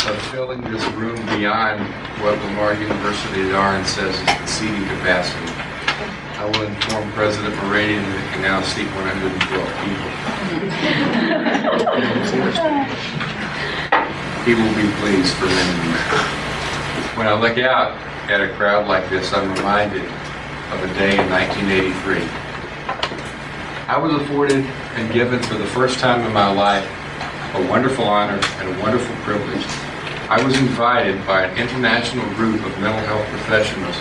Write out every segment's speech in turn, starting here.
of filling this room beyond what Lamar University at Orange says is the seating capacity. I will inform President Meridian that it can now seat 112 people. He will be pleased for many. When I look out at a crowd like this, I'm reminded of a day in 1983. I was afforded and given for the first time in my life a wonderful honor and a wonderful privilege. I was invited by an international group of mental health professionals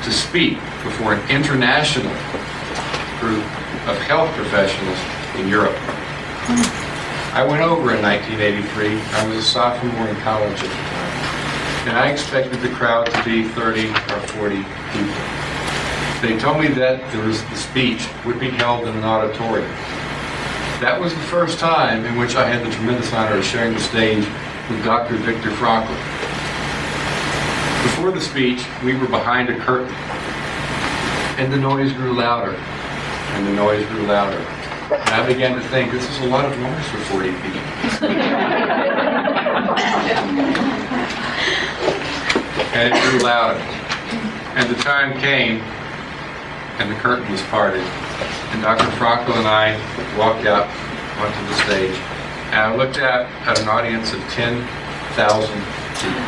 to speak before an international group of health professionals in Europe. I went over in 1983. I was a sophomore in college at the time, and I expected the crowd to be 30 or 40 people. They told me that the speech would be held in an auditorium. That was the first time in which I had the tremendous honor of sharing the stage with Dr. Viktor Frankl. Before the speech, we were behind a curtain, and the noise grew louder, and the noise grew louder. And I began to think, this is a lot of noise for 40 people. And it grew louder. And the time came, and the curtain was parted, and Dr. Frankl and I walked out onto the stage, and I looked out at an audience of 10,000 people.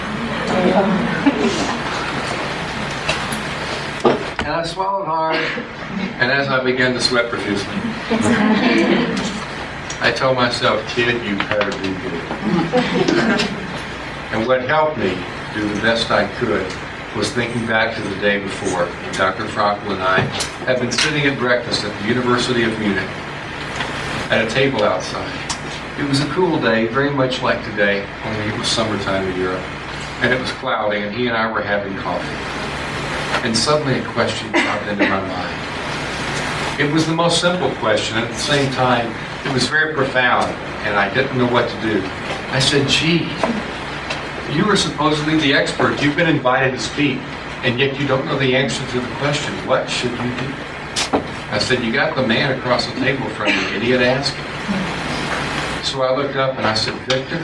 And I swallowed hard, and as I began to sweat profusely, I told myself, kid, you better be good. And what helped me do the best I could was thinking back to the day before. Dr. Frankl and I had been sitting at breakfast at the University of Munich at a table outside. It was a cool day, very much like today, only it was summertime in Europe. And it was cloudy, and he and I were having coffee. And suddenly a question popped into my mind. It was the most simple question, and at the same time, it was very profound, and I didn't know what to do. I said, gee, you are supposedly the expert. You've been invited to speak, and yet you don't know the answer to the question. What should you do? I said, you got the man across the table from you, idiot, asking. So I looked up and I said, Victor,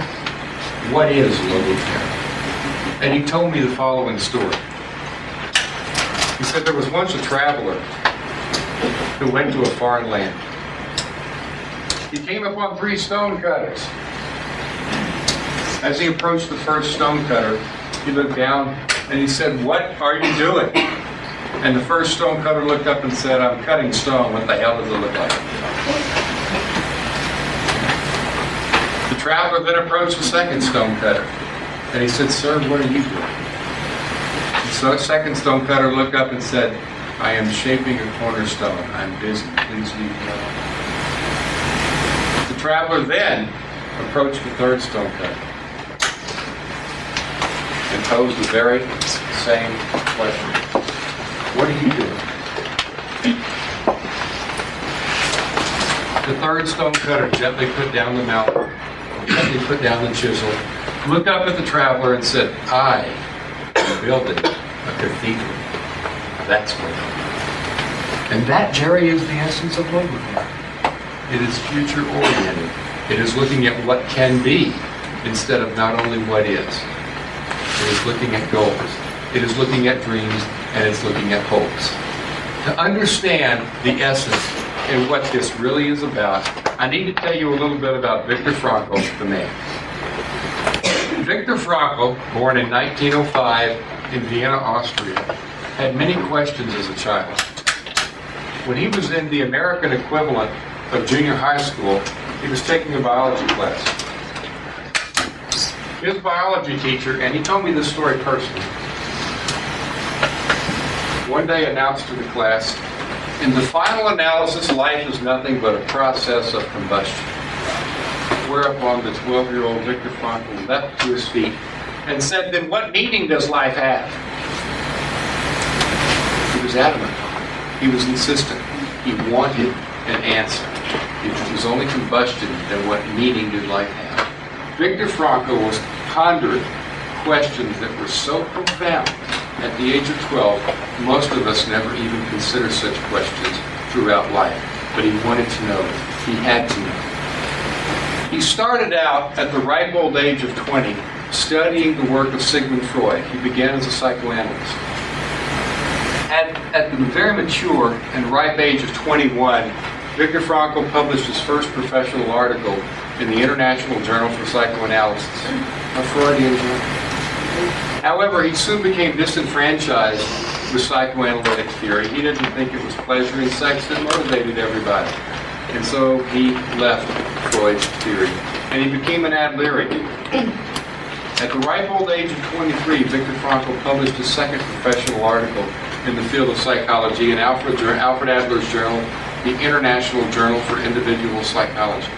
what is logotherapy? And he told me the following story. He said there was once a traveler who went to a foreign land. He came upon 3 stonecutters. As he approached the first stonecutter, he looked down and he said, what are you doing? And the first stonecutter looked up and said, I'm cutting stone. What the hell does it look like? The traveler then approached the second stonecutter. And he said, sir, what are you doing? So the second stonecutter looked up and said, I am shaping a cornerstone. I'm busy. Please leave me alone. The traveler then approached the third stonecutter and posed the very same question. What are you doing? The third stonecutter gently put down the mallet, gently put down the chisel, looked up at the traveler and said, I am building a cathedral. That's what. And that, Jerry, is the essence of logotherapy. It is future oriented. It is looking at what can be instead of not only what is. It is looking at goals. It is looking at dreams, and it's looking at hopes. To understand the essence and what this really is about, I need to tell you a little bit about Viktor Frankl, the man. Viktor Frankl, born in 1905 in Vienna, Austria, had many questions as a child. When he was in the American equivalent of junior high school, he was taking a biology class. His biology teacher, and he told me this story personally, one day announced to the class, in the final analysis, life is nothing but a process of combustion. Whereupon the 12-year-old Viktor Frankl leapt to his feet and said, then what meaning does life have? He was adamant. He was insistent. He wanted an answer. If it was only combustion, then what meaning did life have? Viktor Frankl was pondering questions that were so profound at the age of 12, most of us never even consider such questions throughout life. But he wanted to know. He had to know. He started out at the ripe old age of 20 studying the work of Sigmund Freud. He began as a psychoanalyst. At the very mature and ripe age of 21, Viktor Frankl published his first professional article in the International Journal for Psychoanalysis, a Freudian journal. However, he soon became disenfranchised with psychoanalytic theory. He didn't think it was pleasure and sex that motivated everybody. And so he left Freud's theory, and he became an Adlerian. At the ripe old age of 23, Viktor Frankl published his second professional article in the field of psychology in Alfred Adler's journal, the International Journal for Individual Psychology.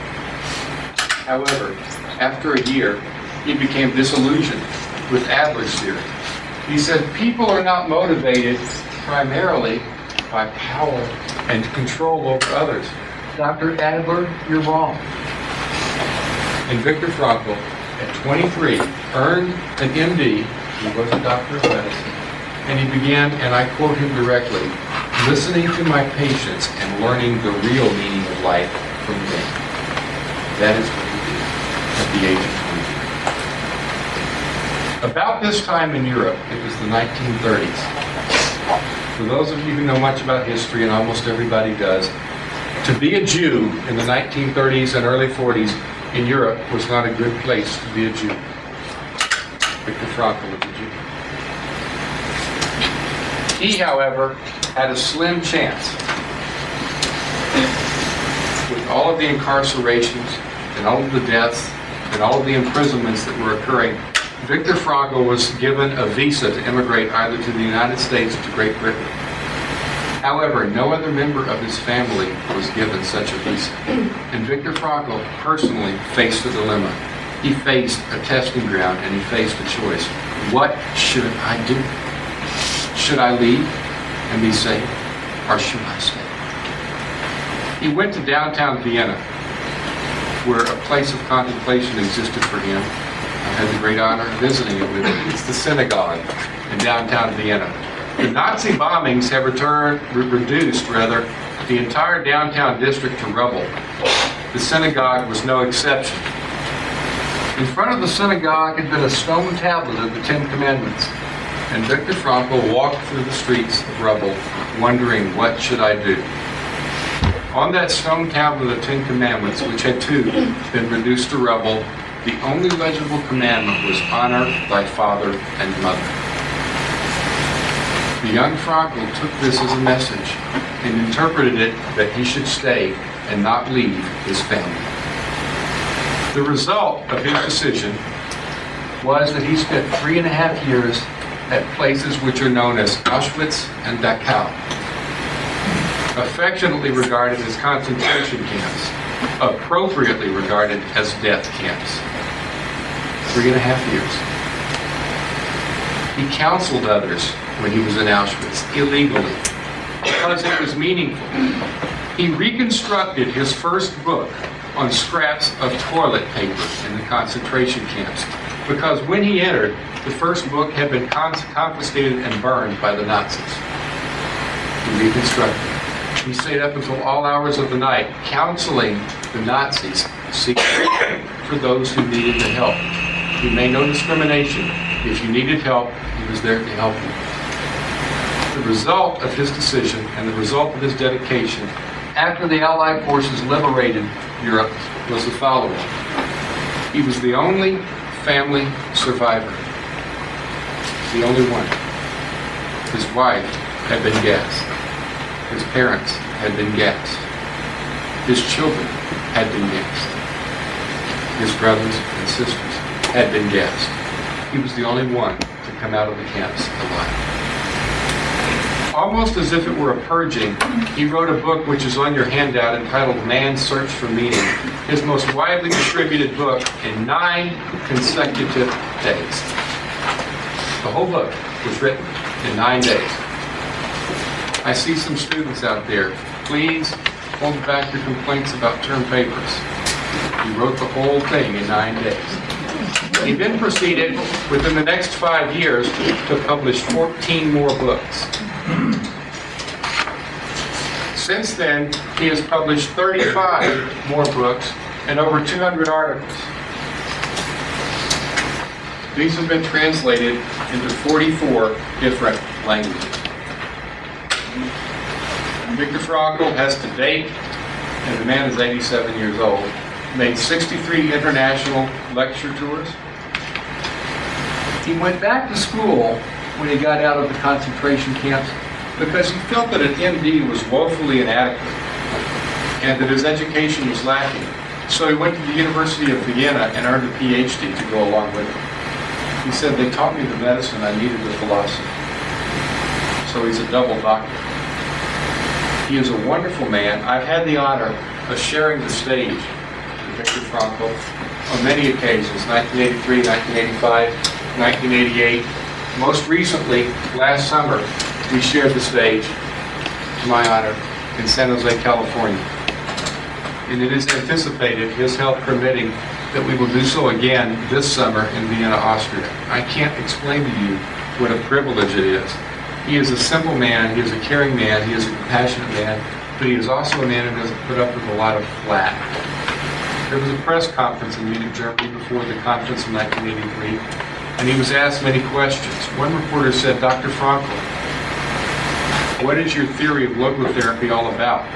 However, after a year, he became disillusioned with Adler's theory. He said, people are not motivated primarily by power and control over others. Dr. Adler, you're wrong. And Viktor Frankl, at 23, earned an MD, he was a doctor of medicine, and he began, and I quote him directly, listening to my patients and learning the real meaning of life from them. That is what he did at the age of 23. About this time in Europe, it was the 1930s. For those of you who know much about history, and almost everybody does, to be a Jew in the 1930s and early 40s in Europe was not a good place to be a Jew. Viktor Frankl was a Jew. He, however, had a slim chance. With all of the incarcerations and all of the deaths and all of the imprisonments that were occurring, Viktor Frankl was given a visa to immigrate either to the United States or to Great Britain. However, no other member of his family was given such a visa. And Viktor Frankl personally faced a dilemma. He faced a testing ground and he faced a choice. What should I do? Should I leave and be safe, or should I stay? He went to downtown Vienna, where a place of contemplation existed for him. I had the great honor of visiting it with him. It's the synagogue in downtown Vienna. The Nazi bombings have reduced the entire downtown district to rubble. The synagogue was no exception. In front of the synagogue had been a stone tablet of the Ten Commandments, and Viktor Frankl walked through the streets of rubble, wondering, what should I do? On that stone tablet of the Ten Commandments, which had too been reduced to rubble, the only legible commandment was honor thy father and mother. The young Frankl took this as a message and interpreted it that he should stay and not leave his family. The result of his decision was that he spent 3.5 years at places which are known as Auschwitz and Dachau, affectionately regarded as concentration camps, appropriately regarded as death camps. 3.5 years. He counseled others when he was in Auschwitz, illegally, because it was meaningful. He reconstructed his first book on scraps of toilet paper in the concentration camps, because when he entered, the first book had been confiscated and burned by the Nazis. He reconstructed. He stayed up until all hours of the night, counseling the Nazis, seeking for those who needed the help. He made no discrimination. If you needed help, he was there to help you. The result of his decision and the result of his dedication after the Allied forces liberated Europe was the following. He was the only family survivor. The only one. His wife had been gassed. His parents had been gassed. His children had been gassed. His brothers and sisters had been gassed. He was the only one to come out of the camps alive. Almost as if it were a purging, he wrote a book which is on your handout entitled Man's Search for Meaning, his most widely distributed book in 9 consecutive days. The whole book was written in 9 days. I see some students out there. Please hold back your complaints about term papers. He wrote the whole thing in 9 days. He then proceeded, within the next 5 years, to publish 14 more books. Since then, he has published 35 more books and over 200 articles. These have been translated into 44 different languages. Viktor Frankl has to date, and the man is 87 years old, made 63 international lecture tours. He went back to school when he got out of the concentration camps because he felt that an MD was woefully inadequate and that his education was lacking. So he went to the University of Vienna and earned a PhD to go along with it. He said, they taught me the medicine, I needed the philosophy. So he's a double doctor. He is a wonderful man. I've had the honor of sharing the stage with Viktor Frankl on many occasions, 1983, 1985, 1988. Most recently, last summer, we shared the stage, to my honor, in San Jose, California. And it is anticipated, his health permitting, that we will do so again this summer in Vienna, Austria. I can't explain to you what a privilege it is. He is a simple man, he is a caring man, he is a compassionate man, but he is also a man who doesn't put up with a lot of flack. There was a press conference in Munich, Germany before the conference in 1983, and he was asked many questions. One reporter said, Dr. Frankl, what is your theory of logotherapy all about?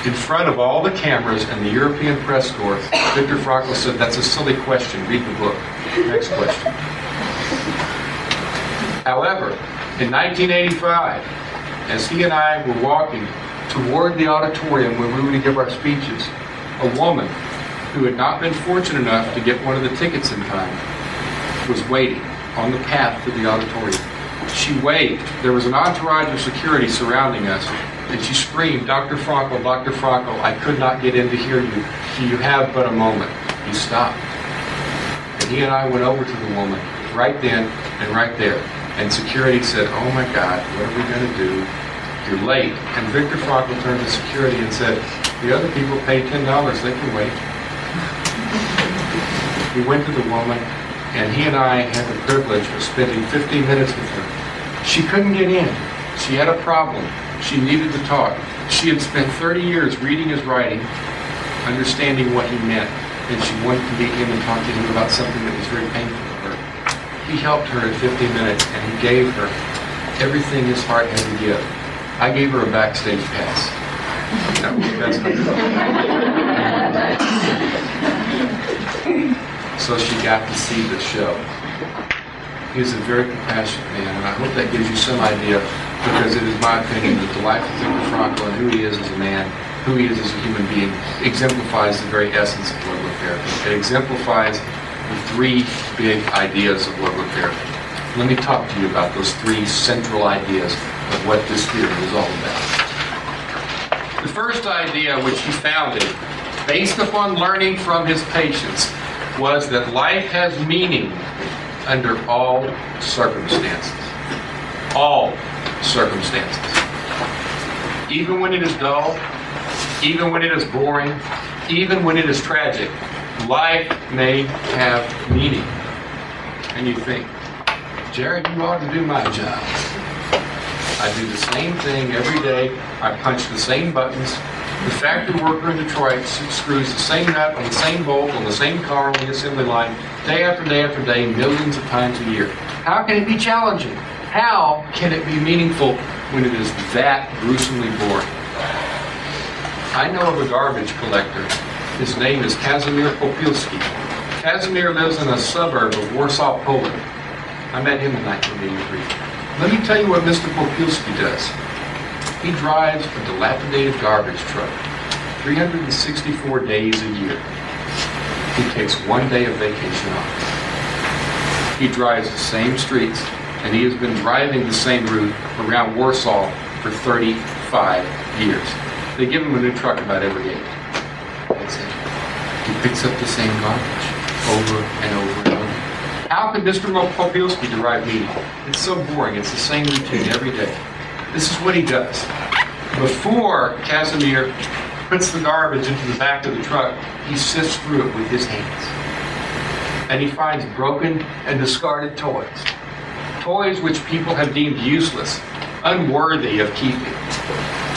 In front of all the cameras and the European press corps, Viktor Frankl said, that's a silly question, read the book. Next question. However, in 1985, as he and I were walking toward the auditorium where we were to give our speeches, a woman who had not been fortunate enough to get one of the tickets in time was waiting on the path to the auditorium. She waved. There was an entourage of security surrounding us, and she screamed, Dr. Frankl, Dr. Frankl, I could not get in to hear you. You have but a moment. He stopped. And he and I went over to the woman right then and right there. And security said, oh my God, what are we going to do? You're late. And Viktor Frankl turned to security and said, the other people paid $10, they can wait. We went to the woman, and he and I had the privilege of spending 15 minutes with her. She couldn't get in. She had a problem. She needed to talk. She had spent 30 years reading his writing, understanding what he meant, and she wanted to meet him and talk to him about something that was very painful to her. He helped her in 15 minutes, and he gave her everything his heart had to give. I gave her a backstage pass. No, that's not so she got to see the show. He is a very compassionate man, and I hope that gives you some idea, because it is my opinion that the life of Viktor Frankl and who he is as a man, who he is as a human being, exemplifies the very essence of logotherapy. It exemplifies the three big ideas of logotherapy. Let me talk to you about those three central ideas of what this theory is all about. The first idea, which he founded, based upon learning from his patients, was that life has meaning under all circumstances. All circumstances. Even when it is dull, even when it is boring, even when it is tragic, life may have meaning. And you think, Jared, you ought to do my job. I do the same thing every day. I punch the same buttons. The factory worker in Detroit screws the same nut on the same bolt on the same car on the assembly line day after day after day, millions of times a year. How can it be challenging? How can it be meaningful when it is that gruesomely boring? I know of a garbage collector. His name is Kazimir Popilski. Kazimir lives in a suburb of Warsaw, Poland. I met him in 1983. Let me tell you what Mr. Popilski does. He drives a dilapidated garbage truck 364 days a year. He takes one day of vacation off. He drives the same streets, and he has been driving the same route around Warsaw for 35 years. They give him a new truck about every 8. That's it. He picks up the same garbage over and over and over. How could Mr. Popilski derive meaning? It's so boring. It's the same routine every day. This is what he does. Before Casimir puts the garbage into the back of the truck, he sifts through it with his hands. And he finds broken and discarded toys. Toys which people have deemed useless, unworthy of keeping,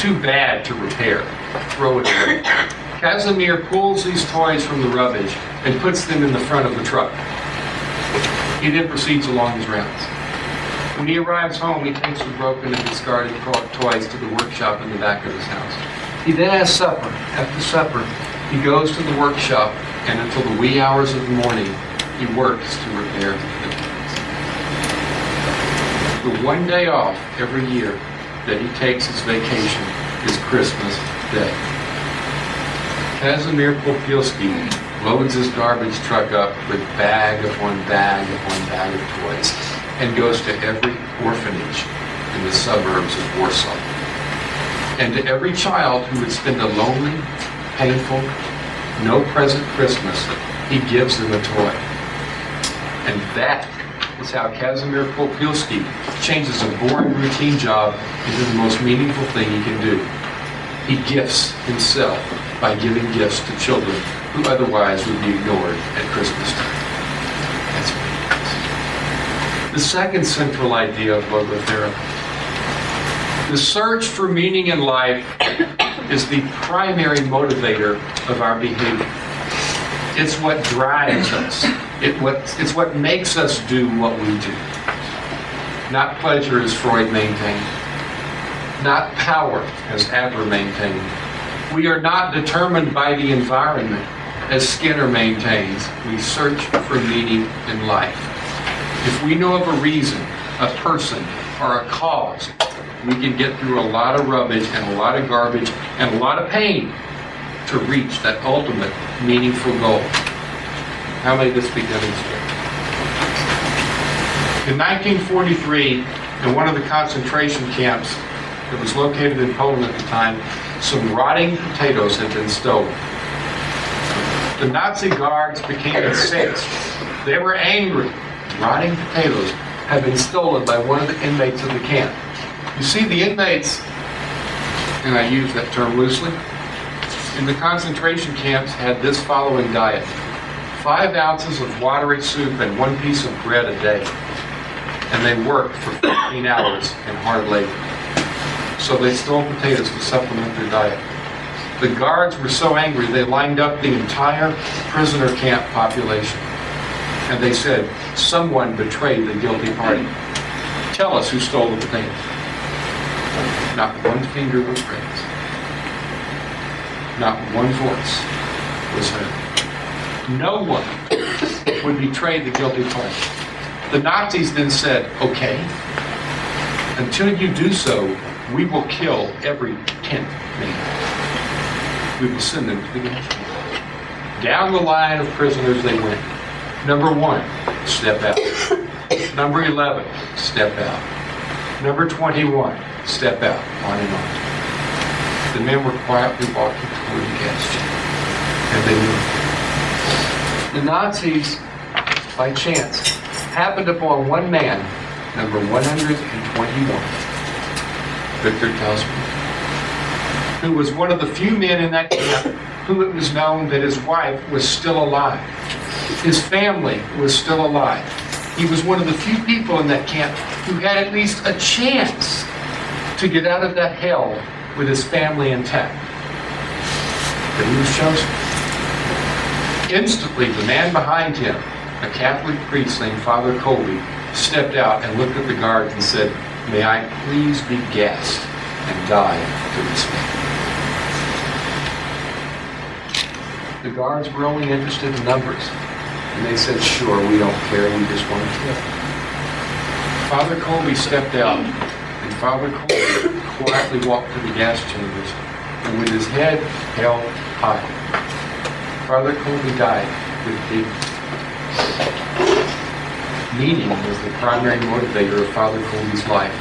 too bad to repair. Throw it away. Casimir pulls these toys from the rubbish and puts them in the front of the truck. He then proceeds along his rounds. When he arrives home, he takes the broken and discarded toys to the workshop in the back of his house. He then has supper. After supper, he goes to the workshop, and until the wee hours of the morning, he works to repair the toys. The one day off every year that he takes his vacation is Christmas Day. Casimir Popilski loads his garbage truck up with bag upon bag upon bag of toys and goes to every orphanage in the suburbs of Warsaw. And to every child who would spend a lonely, painful, no-present Christmas, he gives them a toy. And that is how Casimir Popilski changes a boring routine job into the most meaningful thing he can do. He gifts himself by giving gifts to children who otherwise would be ignored at Christmas time. That's what he does. The second central idea of logotherapy. The search for meaning in life is the primary motivator of our behavior. It's what drives us. It's what makes us do what we do. Not pleasure, as Freud maintained. Not power, as Adler maintained. We are not determined by the environment, as Skinner maintains. We search for meaning in life. If we know of a reason, a person, or a cause, we can get through a lot of rubbish and a lot of garbage and a lot of pain to reach that ultimate meaningful goal. How may this be demonstrated? In 1943, in one of the concentration camps that was located in Poland at the time, some rotting potatoes had been stolen. The Nazi guards became incensed. They were angry. Rotting potatoes had been stolen by one of the inmates of the camp. You see, the inmates, and I use that term loosely, in the concentration camps had this following diet: 5 ounces of watery soup and 1 piece of bread a day. And they worked for 15 hours in hard labor. So they stole potatoes to supplement their diet. The guards were so angry they lined up the entire prisoner camp population. And they said, "Someone betrayed the guilty party. Tell us who stole the potatoes." Not one finger was raised. Not one voice was heard. No one would betray the guilty party. The Nazis then said, "Okay, until you do so, we will kill every 10th man. We will send them to the gas chamber." Down the line of prisoners they went. Number 1, step out. Number 11, step out. Number 21, step out. On and on. The men were quietly walking toward the gas chamber, and they moved. The Nazis, by chance, happened upon one man, number 121, Viktor tells me, who was one of the few men in that camp who it was known that his wife was still alive. His family was still alive. He was one of the few people in that camp who had at least a chance to get out of that hell with his family intact. But he was chosen. Instantly, the man behind him, a Catholic priest named Father Colby, stepped out and looked at the guards and said, "May I please be gassed and die to this man?" The guards were only interested in numbers, and they said, "Sure, we don't care, we just want to kill." Father Colby stepped out, and Father Colby quietly walked to the gas chambers, and with his head held high, Father Colby died with dignity. Meaning was the primary motivator of Father Colby's life,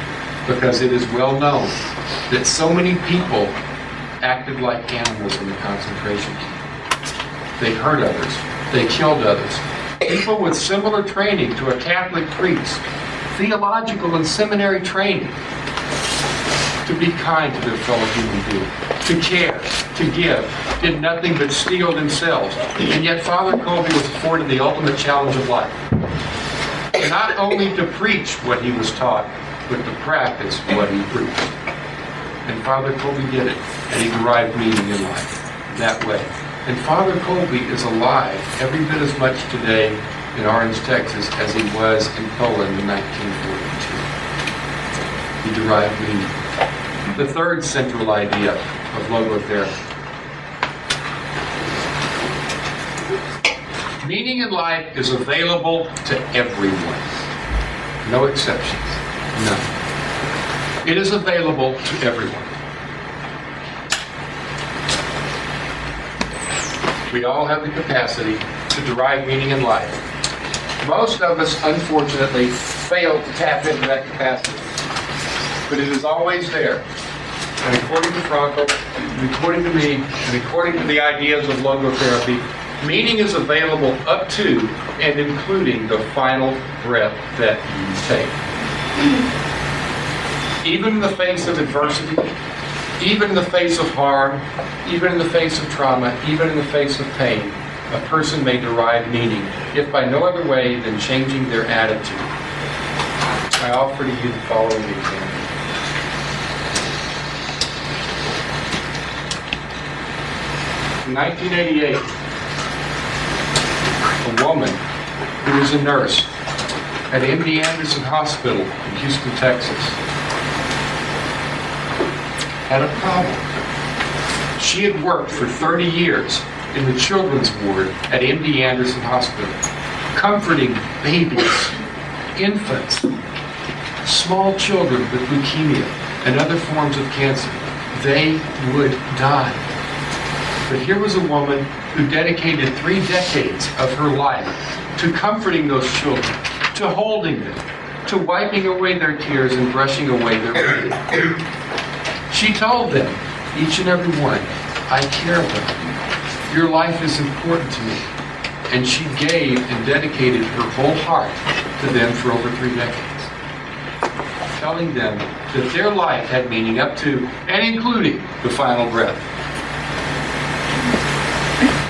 because it is well known that so many people acted like animals in the concentration camp. They hurt others. They killed others. People with similar training to a Catholic priest, theological and seminary training, to be kind to their fellow human being, to care, to give, did nothing but steal themselves. And yet Father Colby was afforded the ultimate challenge of life. Not only to preach what he was taught, but to practice what he preached. And Father Colby did it, and he derived meaning in life that way. And Father Colby is alive every bit as much today in Orange, Texas, as he was in Poland in 1942. He derived meaning. The third central idea of logotherapy. Meaning in life is available to everyone. No exceptions. None. It is available to everyone. We all have the capacity to derive meaning in life. Most of us, unfortunately, fail to tap into that capacity. But it is always there. And according to Frankl, and according to me, and according to the ideas of logotherapy, meaning is available up to and including the final breath that you take. Even in the face of adversity, even in the face of harm, even in the face of trauma, even in the face of pain, a person may derive meaning, if by no other way than changing their attitude. I offer to you the following example. In 1988, a woman who was a nurse at MD Anderson Hospital in Houston, Texas, had a problem. She had worked for 30 years in the children's ward at MD Anderson Hospital, comforting babies, infants, small children with leukemia and other forms of cancer. They would die. But here was a woman who dedicated 3 decades of her life to comforting those children, to holding them, to wiping away their tears and brushing away their pain. She told them, each and every one, I care about you. Your life is important to me. And she gave and dedicated her whole heart to them for over 3 decades, telling them that their life had meaning up to and including the final breath.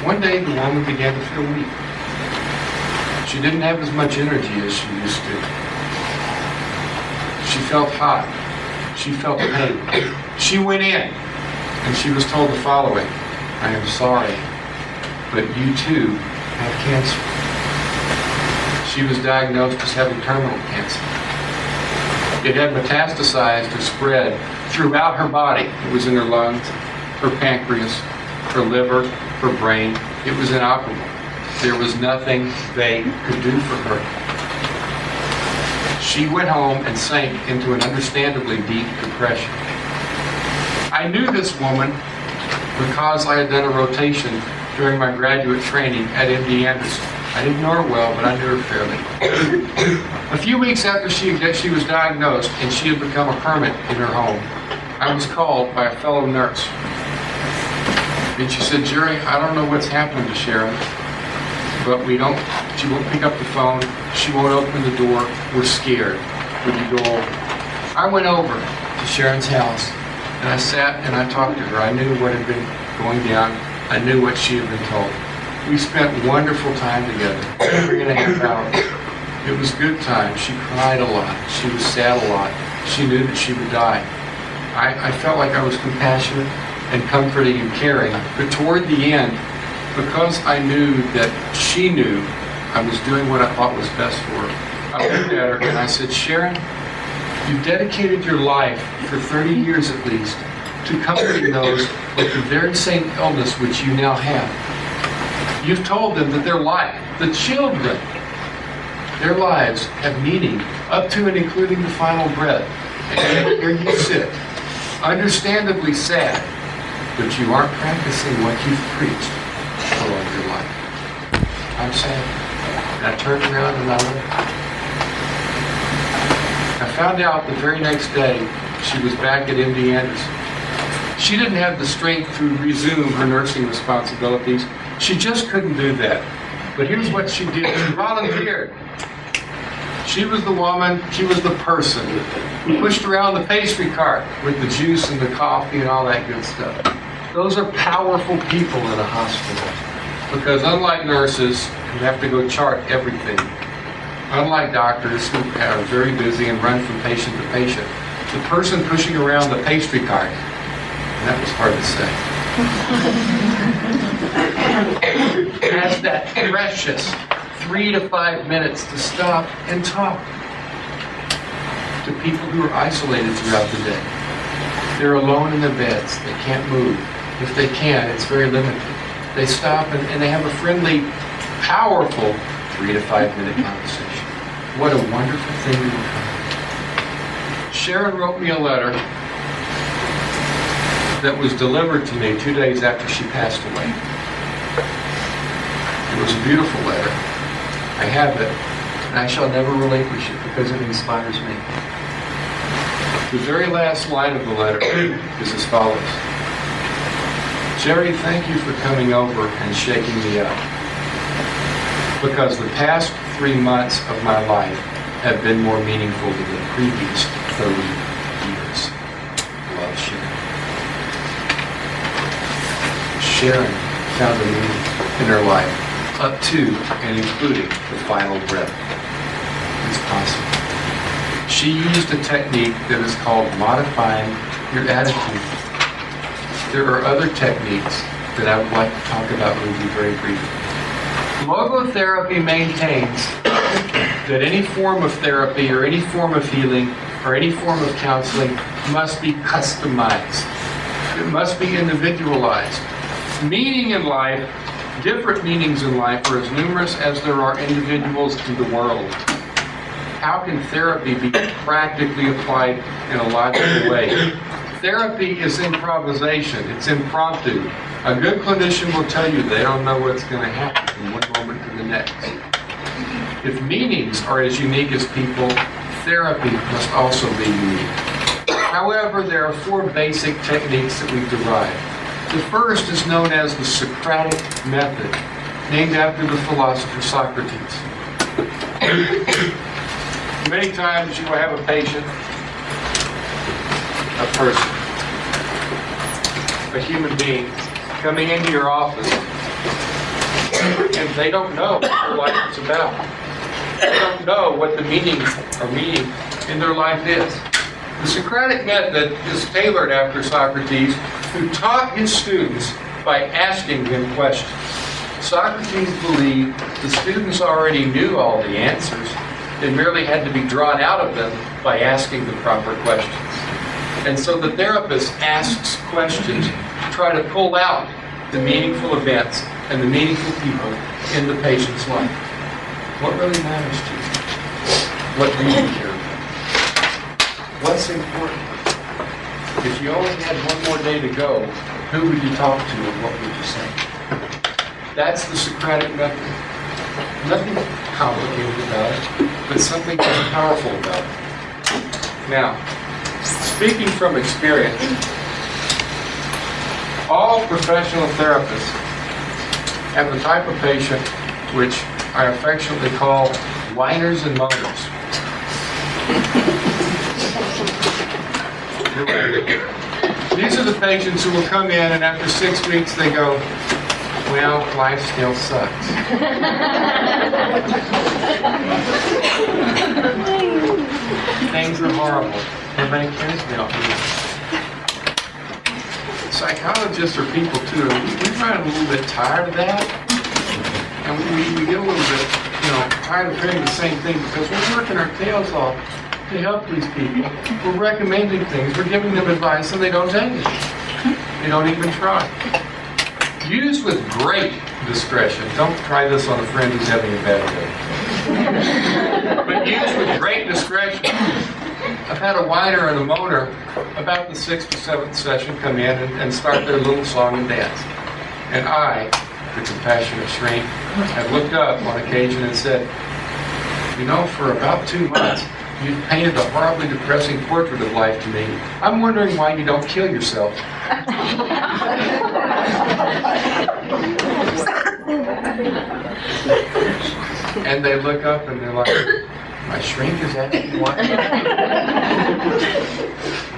One day, the woman began to feel weak. She didn't have as much energy as she used to. She felt hot. She felt pain. She went in, and she was told the following, I am sorry, but you too have cancer. She was diagnosed as having terminal cancer. It had metastasized or spread throughout her body. It was in her lungs, her pancreas, her liver, her brain. It was inoperable. There was nothing they could do for her. She went home and sank into an understandably deep depression. I knew this woman because I had done a rotation during my graduate training at MD Anderson. I didn't know her well, but I knew her fairly. A few weeks after she was diagnosed and she had become a hermit in her home, I was called by a fellow nurse. And she said, Jerry, I don't know what's happened to Sharon, but she won't pick up the phone, she won't open the door, we're scared. Would you go over? I went over to Sharon's house, and I sat and I talked to her. I knew what had been going down. I knew what she had been told. We spent wonderful time together, 3.5 hours. It was good time. She cried a lot. She was sad a lot. She knew that she would die. I felt like I was compassionate and comforting and caring, but toward the end, because I knew that she knew I was doing what I thought was best for her, I looked at her and I said, Sharon, you've dedicated your life for 30 years at least to comforting those with the very same illness which you now have. You've told them that their life, the children, their lives have meaning up to and including the final breath. And yet here you sit, understandably sad, but you aren't practicing what you've preached all of your life. I'm sad. And I turned around and I looked. I found out the very next day she was back at MD Anderson. She didn't have the strength to resume her nursing responsibilities. She just couldn't do that. But here's what she did. She volunteered. She was the woman, she was the person who pushed around the pastry cart with the juice and the coffee and all that good stuff. Those are powerful people in a hospital. Because unlike nurses who have to go chart everything, unlike doctors who are very busy and run from patient to patient, the person pushing around the pastry cart, and that was hard to say, has that precious 3 to 5 minutes to stop and talk to people who are isolated throughout the day. They're alone in their beds. They can't move. If they can, it's very limited. They stop and they have a friendly, powerful 3 to 5 minute conversation. What a wonderful thing to become. Sharon wrote me a letter that was delivered to me 2 days after she passed away. It was a beautiful letter. I have it, and I shall never relinquish it because it inspires me. The very last line of the letter is as follows. Jerry, thank you for coming over and shaking me up, because the past 3 months of my life have been more meaningful than the previous 30 years. Love, Sharon. Sharon found a meaning in her life, up to and including the final breath. It's possible. She used a technique that is called modifying your attitude. There are other techniques that I would like to talk about with you very briefly. Logotherapy maintains that any form of therapy or any form of healing or any form of counseling must be customized. It must be individualized. Meaning in life, different meanings in life are as numerous as there are individuals in the world. How can therapy be practically applied in a logical way? Therapy is improvisation. It's impromptu. A good clinician will tell you they don't know what's going to happen from one moment to the next. If meanings are as unique as people, therapy must also be unique. However, there are 4 basic techniques that we've derived. The first is known as the Socratic method, named after the philosopher Socrates. Many times you will have a patient, a person, a human being, coming into your office, and they don't know what their life is about. They don't know what the meaning in their life is. The Socratic method is tailored after Socrates, who taught his students by asking them questions. Socrates believed the students already knew all the answers. They merely had to be drawn out of them by asking the proper questions. And so the therapist asks questions to try to pull out the meaningful events and the meaningful people in the patient's life. What really matters to you? What do you care about? What's important? If you only had one more day to go, who would you talk to and what would you say? That's the Socratic method. Nothing complicated about it, but something very powerful about it. Now, speaking from experience, all professional therapists have the type of patient which I affectionately call whiners and moaners. These are the patients who will come in and after 6 weeks they go, well, life still sucks. Things are horrible. Nobody cares about me. Psychologists are people too. We run a little bit tired of that. And we get a little bit, tired of hearing the same thing because we're working our tails off to help these people. We're recommending things. We're giving them advice and they don't take it. They don't even try. Use with great discretion. Don't try this on a friend who's having a bad day. But use with great discretion. I've had a whiner and a moaner about the 6th or 7th session come in and start their little song and dance. And I, the compassionate shrink, have looked up on occasion and said, for about 2 months, you've painted a horribly depressing portrait of life to me. I'm wondering why you don't kill yourself. And they look up and they're like, my shrink is asking what?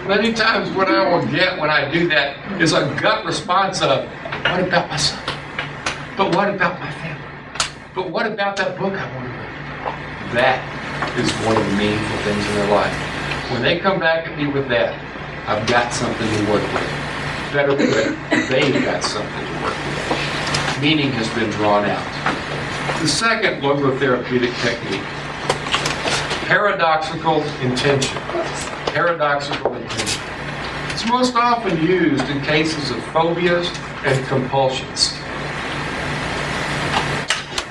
Many times what I will get when I do that is a gut response of, what about my son? But what about my family? But what about that book I want to read? That is one of the meaningful things in their life. When they come back at me with that, I've got something to work with. Better put, they've got something to work with. Meaning has been drawn out. The second logotherapeutic technique, paradoxical intention. Paradoxical intention. It's most often used in cases of phobias and compulsions.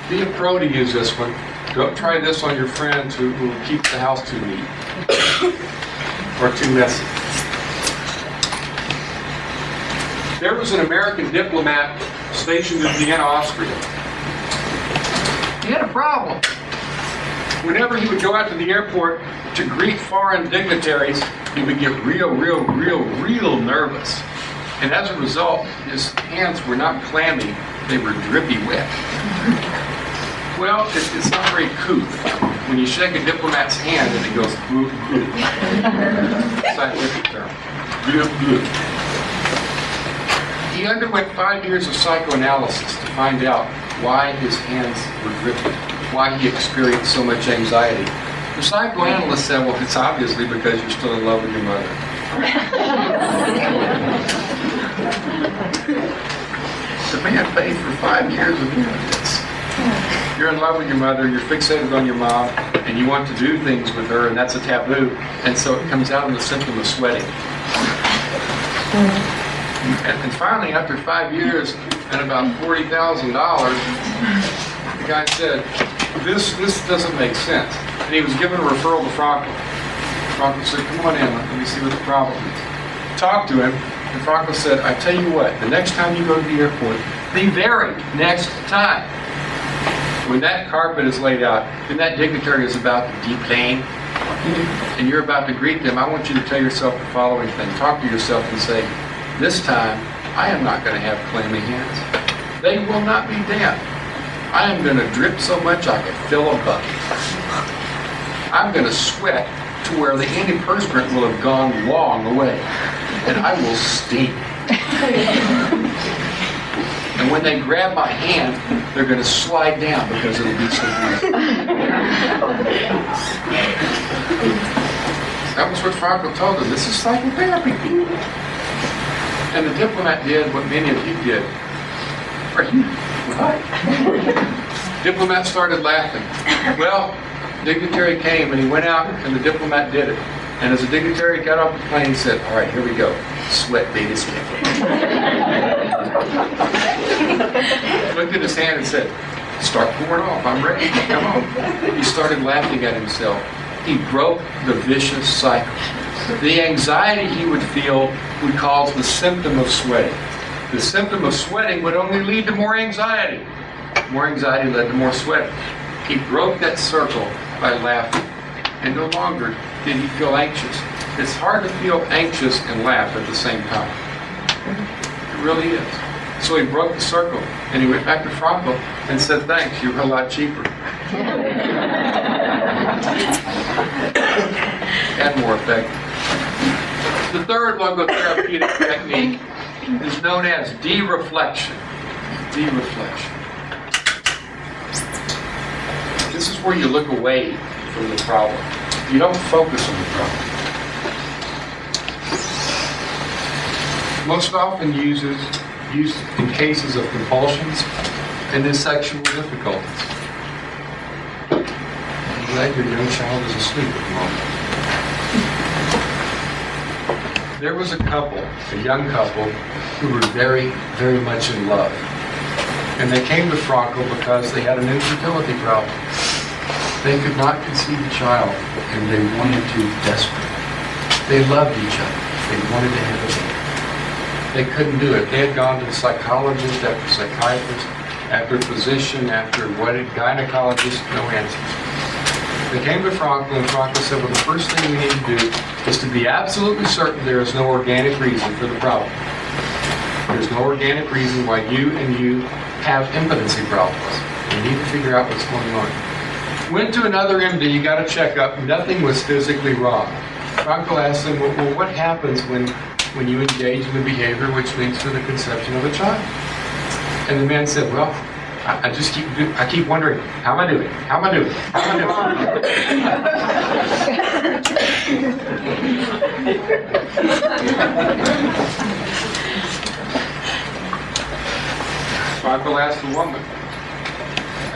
Be a pro to use this one. Don't try this on your friends who keep the house too neat or too messy. There was an American diplomat stationed in Vienna, Austria. He had a problem. Whenever he would go out to the airport to greet foreign dignitaries, he would get real nervous. And as a result, his hands were not clammy, they were drippy wet. Well, it's not very couth when you shake a diplomat's hand and it goes blue. Scientific term. Blue. He underwent 5 years of psychoanalysis to find out why his hands were dripping, why he experienced so much anxiety. The psychoanalyst said, well, it's obviously because you're still in love with your mother. The man paid for 5 years of doing this. You're in love with your mother, you're fixated on your mom, and you want to do things with her, and that's a taboo. And so it comes out in the symptom of sweating. And finally, after 5 years and about $40,000, the guy said, this doesn't make sense. And he was given a referral to Frankl. Frankl said, come on in, let me see what the problem is. Talked to him, and Frankl said, I tell you what, the next time you go to the airport, the very next time, when that carpet is laid out and that dignitary is about to deplane and you're about to greet them, I want you to tell yourself the following thing. Talk to yourself and say, this time, I am not going to have clammy hands. They will not be damp. I am going to drip so much I can fill a bucket. I'm going to sweat to where the antiperspirant will have gone long away. And I will steam. And when they grab my hand, they're going to slide down because it'll be so easy. That was what Frankl told them. This is psychotherapy, people. And the diplomat did what many of you did. Are you what? Diplomat started laughing. Well, dignitary came and he went out and the diplomat did it. And as the dignitary got off the plane, he said, all right, here we go. Sweat baby skin. Looked at his hand and said, start pouring off. I'm ready. Come on. He started laughing at himself. He broke the vicious cycle. The anxiety he would feel would cause the symptom of sweating. The symptom of sweating would only lead to more anxiety. More anxiety led to more sweating. He broke that circle by laughing. And no longer did he feel anxious. It's hard to feel anxious and laugh at the same time. It really is. So he broke the circle and he went back to Frankl and said, thanks, you were a lot cheaper. And more effective. The third logotherapeutic technique is known as de-reflection. De-reflection. This is where you look away from the problem. You don't focus on the problem. Most often used in cases of compulsions and in sexual difficulties. I'm glad your young child is asleep at the moment. There was a couple, a young couple, who were very, very much in love. And they came to Frankl because they had an infertility problem. They could not conceive a child, and they wanted to desperately. They loved each other. They wanted to have a baby. They couldn't do it. They had gone to psychologist after psychiatrist, after physician, after gynecologist, no answers. They came to Frankl, and Frankl said, well, the first thing we need to do is to be absolutely certain there is no organic reason for the problem. There's no organic reason why you have impotency problems. You need to figure out what's going on. Went to another MD, got a checkup, nothing was physically wrong. Frankl asked him, well, what happens when you engage in the behavior which leads to the conception of a child? And the man said, well, I keep wondering, how am I doing? How am I doing? How am I Frankl asked the woman,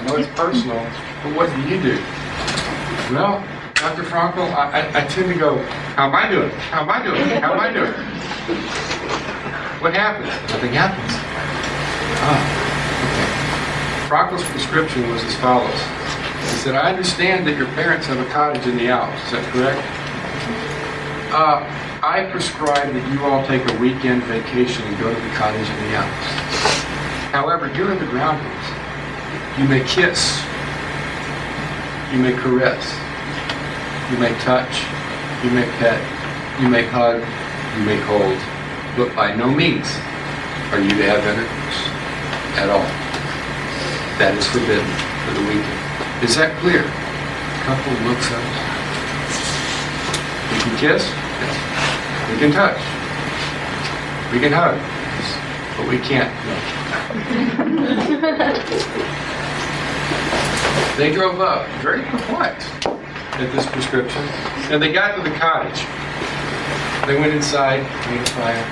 I know it's personal, but what do you do? Well, Dr. Frankl, I tend to go, how am I doing? How am I doing? How am I doing? What happens? Nothing happens. Okay. Frankl's prescription was as follows. He said, I understand that your parents have a cottage in the Alps. Is that correct? I prescribe that you all take a weekend vacation and go to the cottage in the Alps. However, here are the ground rules. You may kiss. You may caress. You may touch. You may pet. You may hug. You may hold. But by no means are you to have intercourse at all. That is forbidden for the weekend. Is that clear? Couple looks up. We can kiss. Yes. We can touch. We can hug. Yes. But we can't. No. They drove up, very perplexed at this prescription, and they got to the cottage. They went inside, made a fire,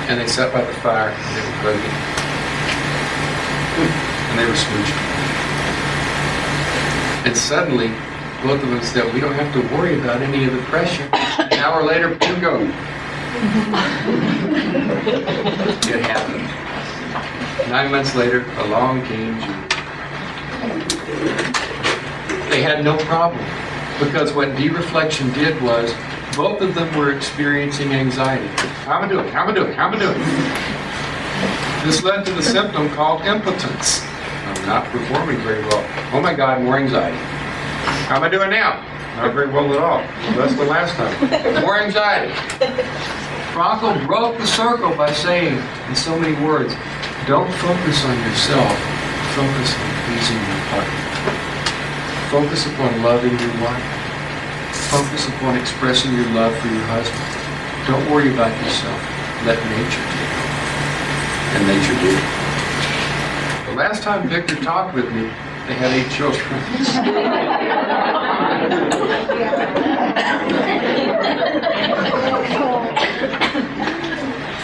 and they sat by the fire, and they were hugging, and they were smooching. And suddenly, both of them said, we don't have to worry about any of the pressure. An hour later, bingo. It happened. 9 months later, along came Julie. They had no problem, because what de-reflection did was, both of them were experiencing anxiety. How am I doing? How am I doing? How am I doing? This led to the symptom called impotence. I'm not performing very well. Oh my God, more anxiety. How am I doing now? Not very well at all. Less than last time. More anxiety. Frankl broke the circle by saying, in so many words, don't focus on yourself. Focus on pleasing your partner. Focus upon loving your wife. Focus upon expressing your love for your husband. Don't worry about yourself. Let nature do it. And nature did it. The last time Victor talked with me, they had 8 children.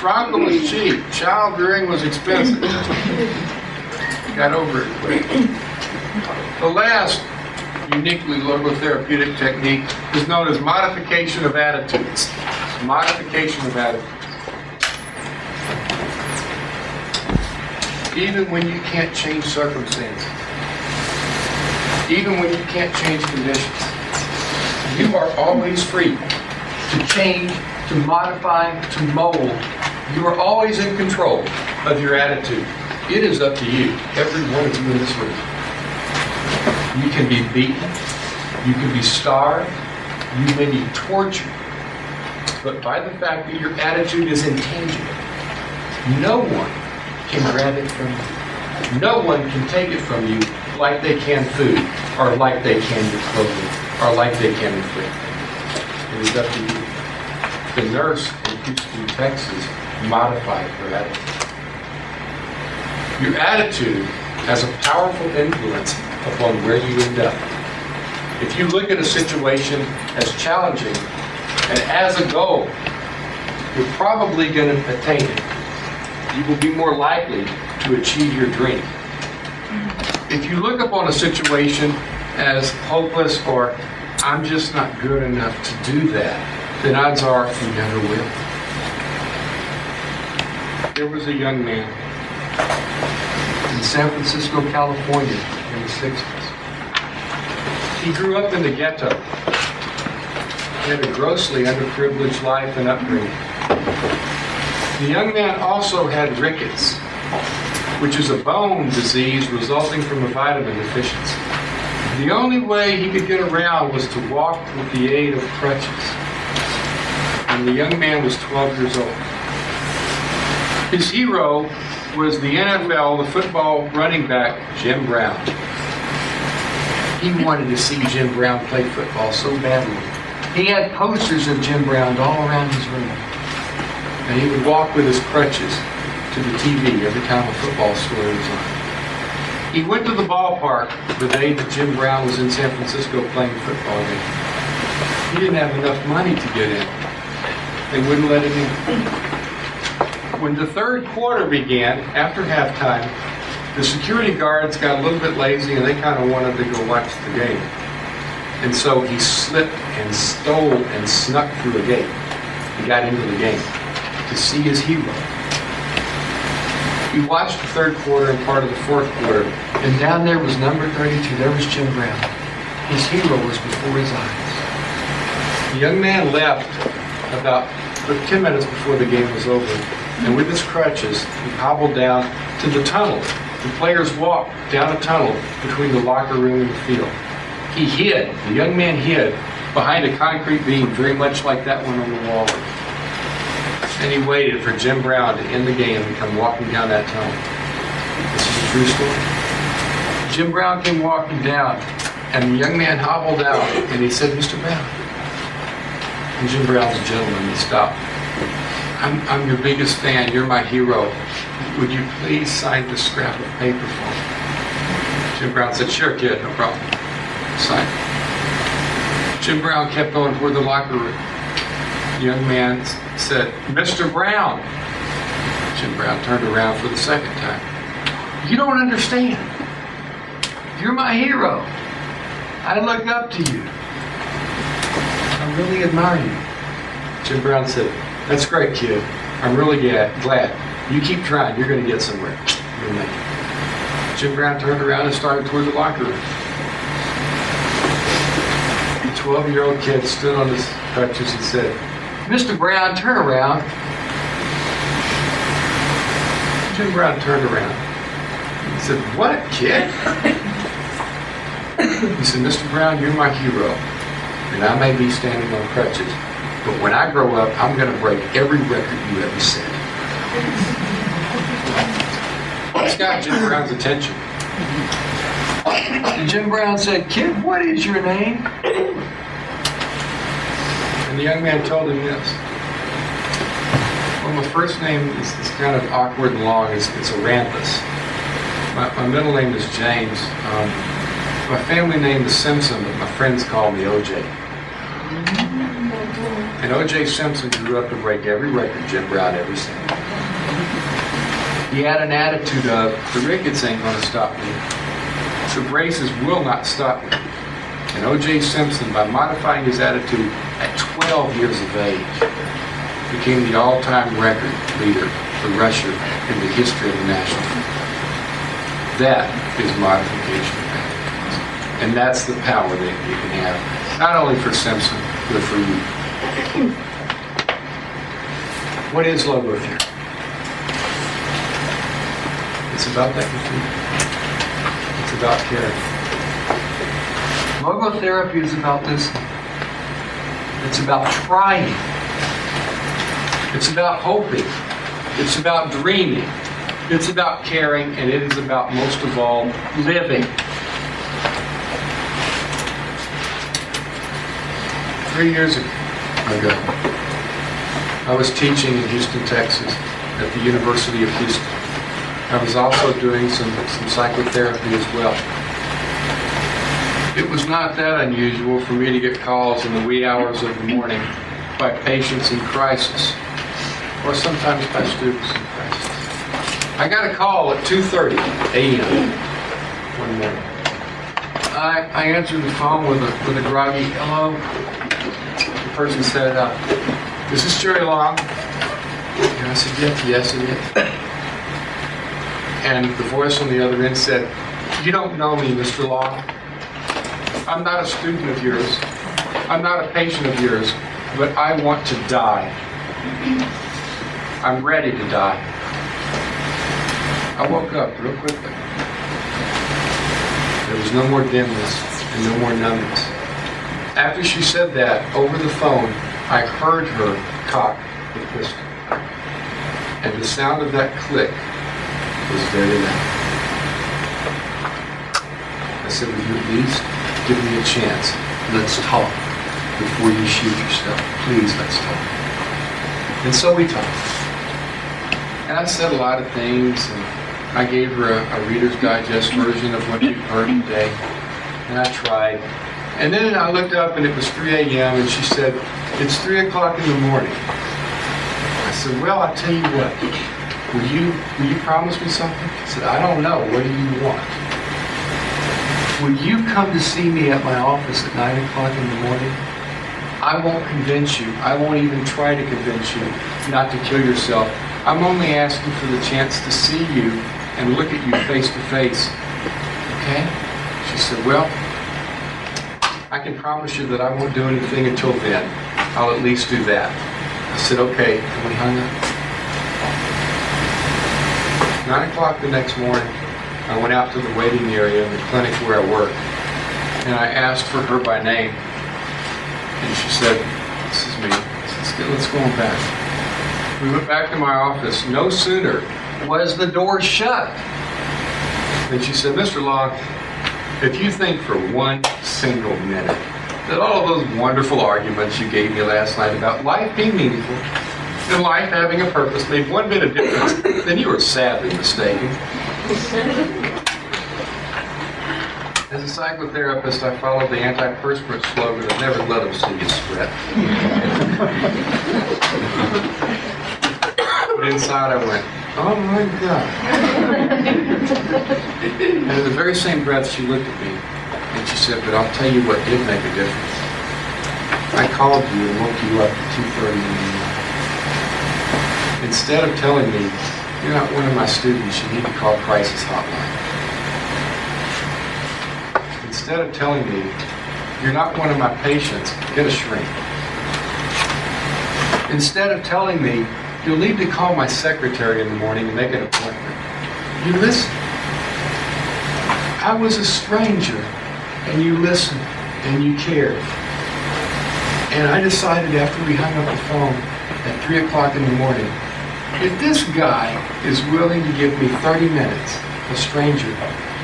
Frankl was cheap. Child rearing was expensive. Got over it quick. The last uniquely logotherapeutic technique is known as modification of attitudes. Modification of attitudes. Even when you can't change circumstances, even when you can't change conditions, you are always free to change, to modify, to mold. You are always in control of your attitude. It is up to you, every one of you in this room. You can be beaten, you can be starved, you may be tortured, but by the fact that your attitude is intangible, no one can grab it from you. No one can take it from you like they can food, or like they can your clothing, or like they can your food. It is up to you. The nurse in Houston, Texas, modified her attitude. Your attitude has a powerful influence upon where you end up. If you look at a situation as challenging and as a goal, you're probably going to attain it. You will be more likely to achieve your dream. If you look upon a situation as hopeless or I'm just not good enough to do that, then odds are you never will. There was a young man in San Francisco, California in the 60s. He grew up in the ghetto. He had a grossly underprivileged life and upbringing. The young man also had rickets, which is a bone disease resulting from a vitamin deficiency. The only way he could get around was to walk with the aid of crutches. And the young man was 12 years old. His hero was the NFL, the football running back, Jim Brown. He wanted to see Jim Brown play football so badly. He had posters of Jim Brown all around his room. And he would walk with his crutches to the TV every time a football story was on. He went to the ballpark the day that Jim Brown was in San Francisco playing a football game. He didn't have enough money to get in. They wouldn't let him in. When the third quarter began, after halftime, The security guards got a little bit lazy and they kind of wanted to go watch the game. And so he slipped and stole and snuck through a gate. He got into the game to see his hero. He watched the third quarter and part of the fourth quarter, and down there was number 32. There was Jim Brown. His hero was before his eyes. The young man left about 10 minutes before the game was over, and with his crutches, he hobbled down to the tunnel. The players walked down a tunnel between the locker room and the field. He hid, the young man hid, behind a concrete beam very much like that one on the wall. And he waited for Jim Brown to end the game and come walking down that tunnel. This is a true story. Jim Brown came walking down, and the young man hobbled out, and he said, "Mr. Brown." And Jim Brown's a gentleman. He stopped. I'm your biggest fan. You're my hero. Would you please sign this scrap of paper for me? Jim Brown said, "Sure, kid, no problem." Sign. Jim Brown kept going toward the locker room. The young man said, "Mr. Brown." Jim Brown turned around for the second time. "You don't understand. You're my hero. I look up to you. I really admire you." Jim Brown said, "That's great, kid. I'm really glad. You keep trying. You're going to get somewhere. You'll make it." Jim Brown turned around and started toward the locker room. The 12-year-old kid stood on his crutches and said, "Mr. Brown, turn around." Jim Brown turned around. He said, "What, kid?" He said, "Mr. Brown, you're my hero, and I may be standing on crutches, but when I grow up, I'm going to break every record you ever set." This got Jim Brown's attention. And Jim Brown said, "Kid, what is your name?" And the young man told him this. "Well, my first name is kind of awkward and long. It's Arampus. My middle name is James. My family name is Simpson, but my friends call me OJ." And O.J. Simpson grew up to break every record Jim Brown ever set. He had an attitude of, "The rickets ain't going to stop me. The braces will not stop me." And O.J. Simpson, by modifying his attitude at 12 years of age, became the all-time record leader for rusher in the history of the National Football League. That is modification of attitudes. And that's the power that you can have, not only for Simpson, but for you. What is logotherapy? It's about that continuum. It's about caring. Logotherapy is about listening. It's about trying. It's about hoping. It's about dreaming. It's about caring, and it is about, most of all, living. 3 years ago, I was teaching in Houston, Texas, at the University of Houston. I was also doing some psychotherapy as well. It was not that unusual for me to get calls in the wee hours of the morning by patients in crisis, or sometimes by students in crisis. I got a call at 2:30 a.m. one morning. I answered the phone with a groggy hello. The person said, "Is this Jerry Long?" And I said, yes it is. And the voice on the other end said, "You don't know me, Mr. Long. I'm not a student of yours. I'm not a patient of yours, but I want to die. I'm ready to die." I woke up real quickly. There was no more dimness and no more numbness. After she said that, over the phone, I heard her cock the pistol. And the sound of that click was very loud. I said, "Would you at least give me a chance? Let's talk before you shoot yourself. Please, let's talk." And so we talked. And I said a lot of things, and I gave her a Reader's Digest version of what we've heard today. And I tried. And then I looked up and it was 3 a.m. and she said, "It's 3 o'clock in the morning." I said, "Well, I'll tell you what. will you promise me something? I said, I don't know. What do you want? Will you come to see me at my office at 9 o'clock in the morning? I won't convince you. I won't even try to convince you not to kill yourself. I'm only asking for the chance to see you and look at you face to face. Okay? She said, well, I can promise you that I won't do anything until then. I'll at least do that. I said, okay, and we hung up. 9 o'clock the next morning, I went out to the waiting area in the clinic where I work, and I asked for her by name. And she said, this is me. I said, let's go on back. We went back to my office. No sooner was the door shut than she said, Mr. Long, if you think for one single minute that all of those wonderful arguments you gave me last night about life being meaningful and life having a purpose made one bit of difference, then you are sadly mistaken. As a psychotherapist, I followed the antiperspirant slogan of never let them see you sweat. But inside I went, oh my God. And in the very same breath, she looked at me and she said, but I'll tell you what did make a difference. I called you and woke you up at 2:30 in the morning. Instead of telling me, you're not one of my students, you need to call Crisis Hotline. Instead of telling me, you're not one of my patients, get a shrink. Instead of telling me, you'll need to call my secretary in the morning and make an appointment, you listened. I was a stranger, and you listened, and you cared. And I decided after we hung up the phone at 3 o'clock in the morning, if this guy is willing to give me 30 minutes, a stranger,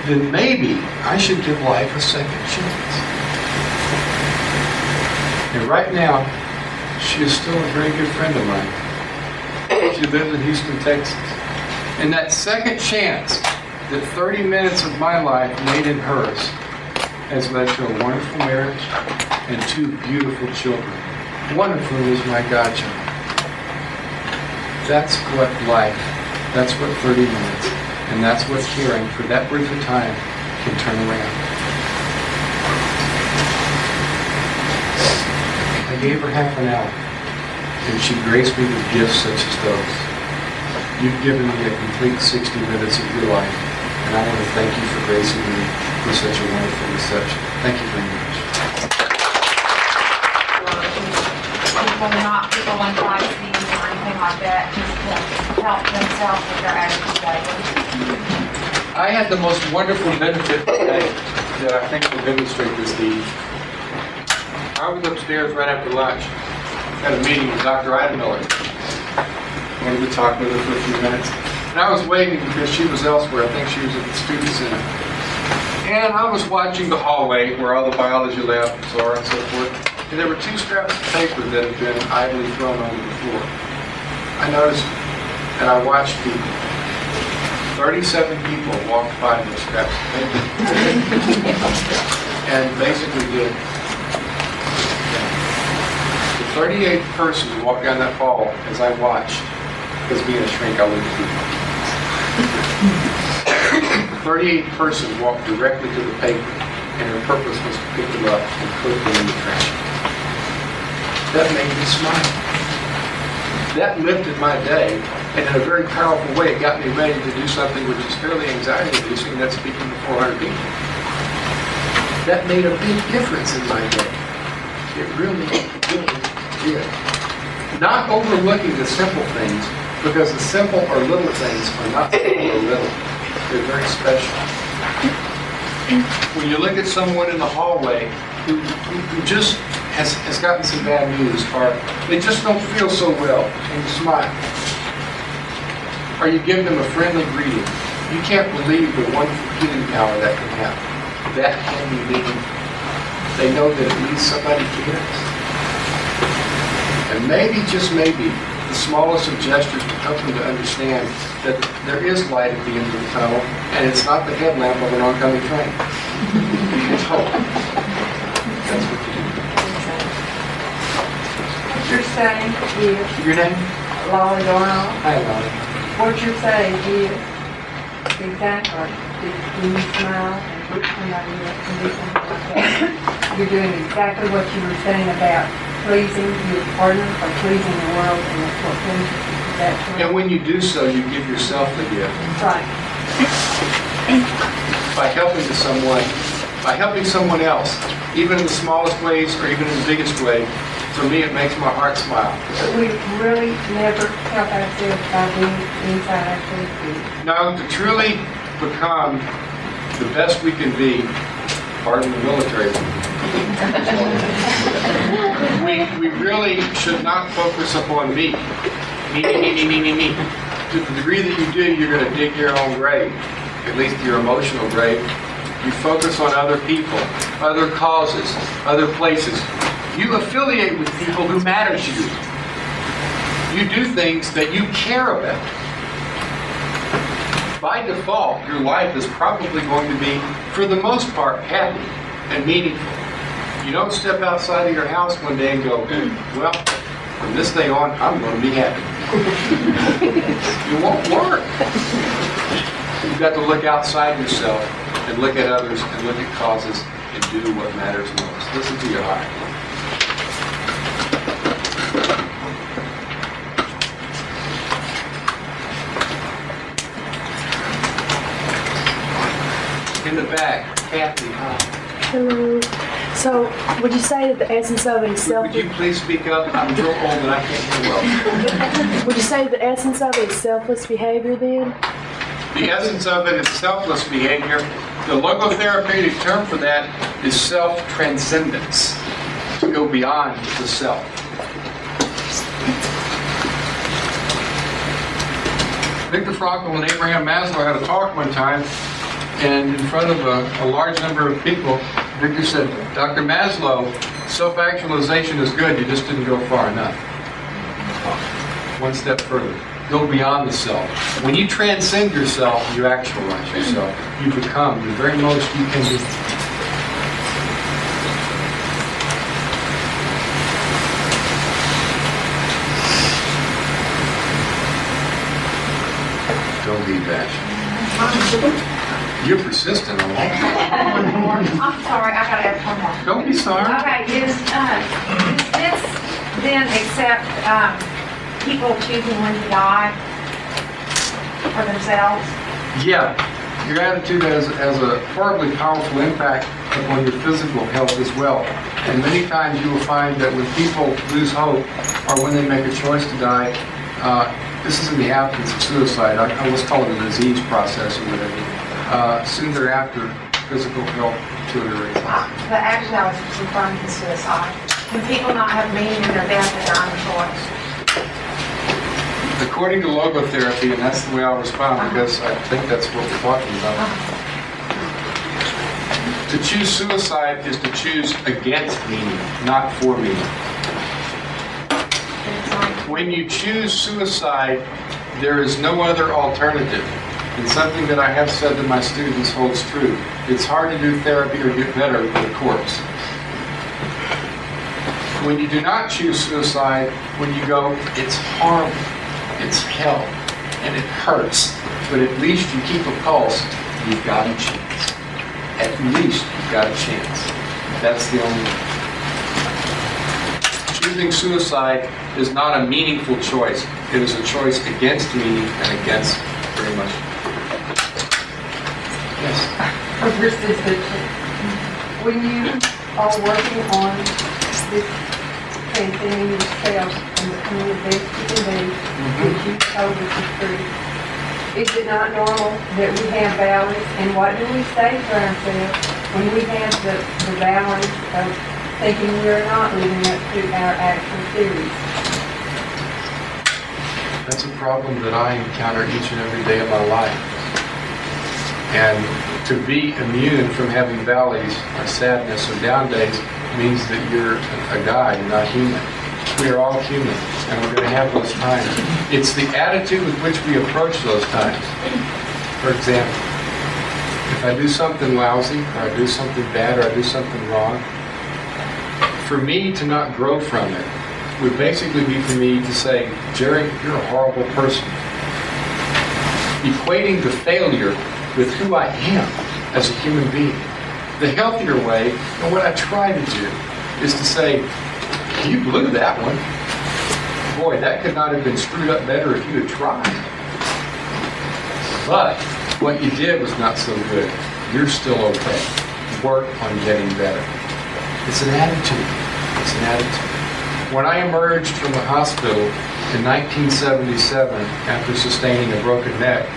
then maybe I should give life a second chance. And right now, she is still a very good friend of mine. She lives in Houston, Texas. And that second chance that 30 minutes of my life made in hers has led to a wonderful marriage and 2 beautiful children. One of whom is my godchild. That's what life, that's what 30 minutes, and that's what caring for that brief of time can turn around. I gave her half an hour, and she graced me with gifts such as those. You've given me a complete 60 minutes of your life, and I want to thank you for gracing me with such a wonderful reception. Thank you very much. People want privacy or anything like that, just to help themselves with their attitude daily. I had the most wonderful benefit today that I think will demonstrate this need. I was upstairs right after lunch, had a meeting with Dr. Ida Miller. Wanted to talk with her for a few minutes. And I was waiting because she was elsewhere. I think she was at the student center. And I was watching the hallway where all the biology labs are and so forth. And there were 2 scraps of paper that had been idly thrown onto the floor. I noticed, and I watched people. 37 people walked by those scraps of paper. And basically did. The 38th person who walked down that hall as I watched, because being a shrink, I wouldn't do it. The 38th person walked directly to the paper, and her purpose was to pick them up and put them in the trash. That made me smile. That lifted my day, and in a very powerful way, it got me ready to do something which is fairly anxiety-inducing, that's speaking to 400 people. That made a big difference in my day. It really, really did. Not overlooking the simple things, because the simple or little things are not simple or little. They're very special. When you look at someone in the hallway who just has gotten some bad news, or they just don't feel so well, and you smile, or you give them a friendly greeting, you can't believe the wonderful healing power that can have. That can be meaningful. They know that at least somebody cares. And maybe, just maybe, the smallest of gestures to help them to understand that there is light at the end of the tunnel, and it's not the headlamp of an oncoming train. It's hope. That's what you do. What's your name? Your name? Lolly Dorno. Hi, Lolly. what you're saying is exactly, when you smile and look somebody else and do something like that, you're doing exactly what you were saying about pleasing your partner or pleasing the world, and that's what pleases you. Is that correct? And when you do so, you give yourself the gift. Right. By helping someone else, even in the smallest ways or even in the biggest way, for me it makes my heart smile. But we really never help ourselves by being inside ourselves. Now, to truly become the best we can be, pardon the military, we really should not focus upon me. Me. To the degree that you do, you're going to dig your own grave, at least your emotional grave. You focus on other people, other causes, other places. You affiliate with people who matter to you. You do things that you care about. By default, your life is probably going to be, for the most part, happy and meaningful. You don't step outside of your house one day and go, well, from this day on, I'm going to be happy. It won't work. You've got to look outside yourself and look at others and look at causes and do what matters most. Listen to your heart. In the back, Kathy, hi. Hello. So, would you say that the essence of it is Would you please speak up? I'm real old and I can't hear well. Would you say the essence of it is selfless behavior then? The essence of it is selfless behavior. The logotherapeutic term for that is self-transcendence, to go beyond the self. Viktor Frankl and Abraham Maslow had a talk one time, and in front of a large number of people, Viktor said, Dr. Maslow, self-actualization is good, you just didn't go far enough. One step further. Go beyond the self. When you transcend yourself, you actualize yourself. You become the very most you can be. Don't be bashful. You're persistent, all right? I'm sorry, I gotta ask one more. Don't be sorry. Okay, is this then accept people choosing when to die for themselves? Yeah. Your attitude has a horribly powerful impact upon your physical health as well. And many times you will find that when people lose hope or when they make a choice to die, this is in the absence of suicide. Let's call it a disease process or whatever. Soon thereafter, physical health deteriorates. But actually I was referring to suicide. When people not have meaning in their death, they're on choice. According to logotherapy, and that's the way I'll respond because I think that's what we're talking about. To choose suicide is to choose against meaning, not for meaning. When you choose suicide, there is no other alternative. And something that I have said to my students holds true. It's hard to do therapy or get better with a corpse. When you do not choose suicide, when you go, it's horrible, it's hell, and it hurts, but at least you keep a pulse, you've got a chance. At least you've got a chance. That's the only way. Choosing suicide is not a meaningful choice. It is a choice against meaning and against very much. Yes. When you are working on this transcending yourself and becoming the best you can be, which you told us is true, is it not normal that we have valleys? And what do we say to ourselves when we have the valleys of thinking we're not living up to our actual theories? That's a problem that I encounter each and every day of my life. And to be immune from having valleys or sadness or down days means that you're a guy, you're not human. We are all human, and we're going to have those times. It's the attitude with which we approach those times. For example, if I do something lousy, or I do something bad, or I do something wrong, for me to not grow from it would basically be for me to say, Jerry, you're a horrible person. equating the failure with who I am as a human being. The healthier way, and what I try to do, is to say, you blew that one. Boy, that could not have been screwed up better if you had tried. But what you did was not so good. You're still okay. Work on getting better. It's an attitude. It's an attitude. When I emerged from the hospital in 1977 after sustaining a broken neck,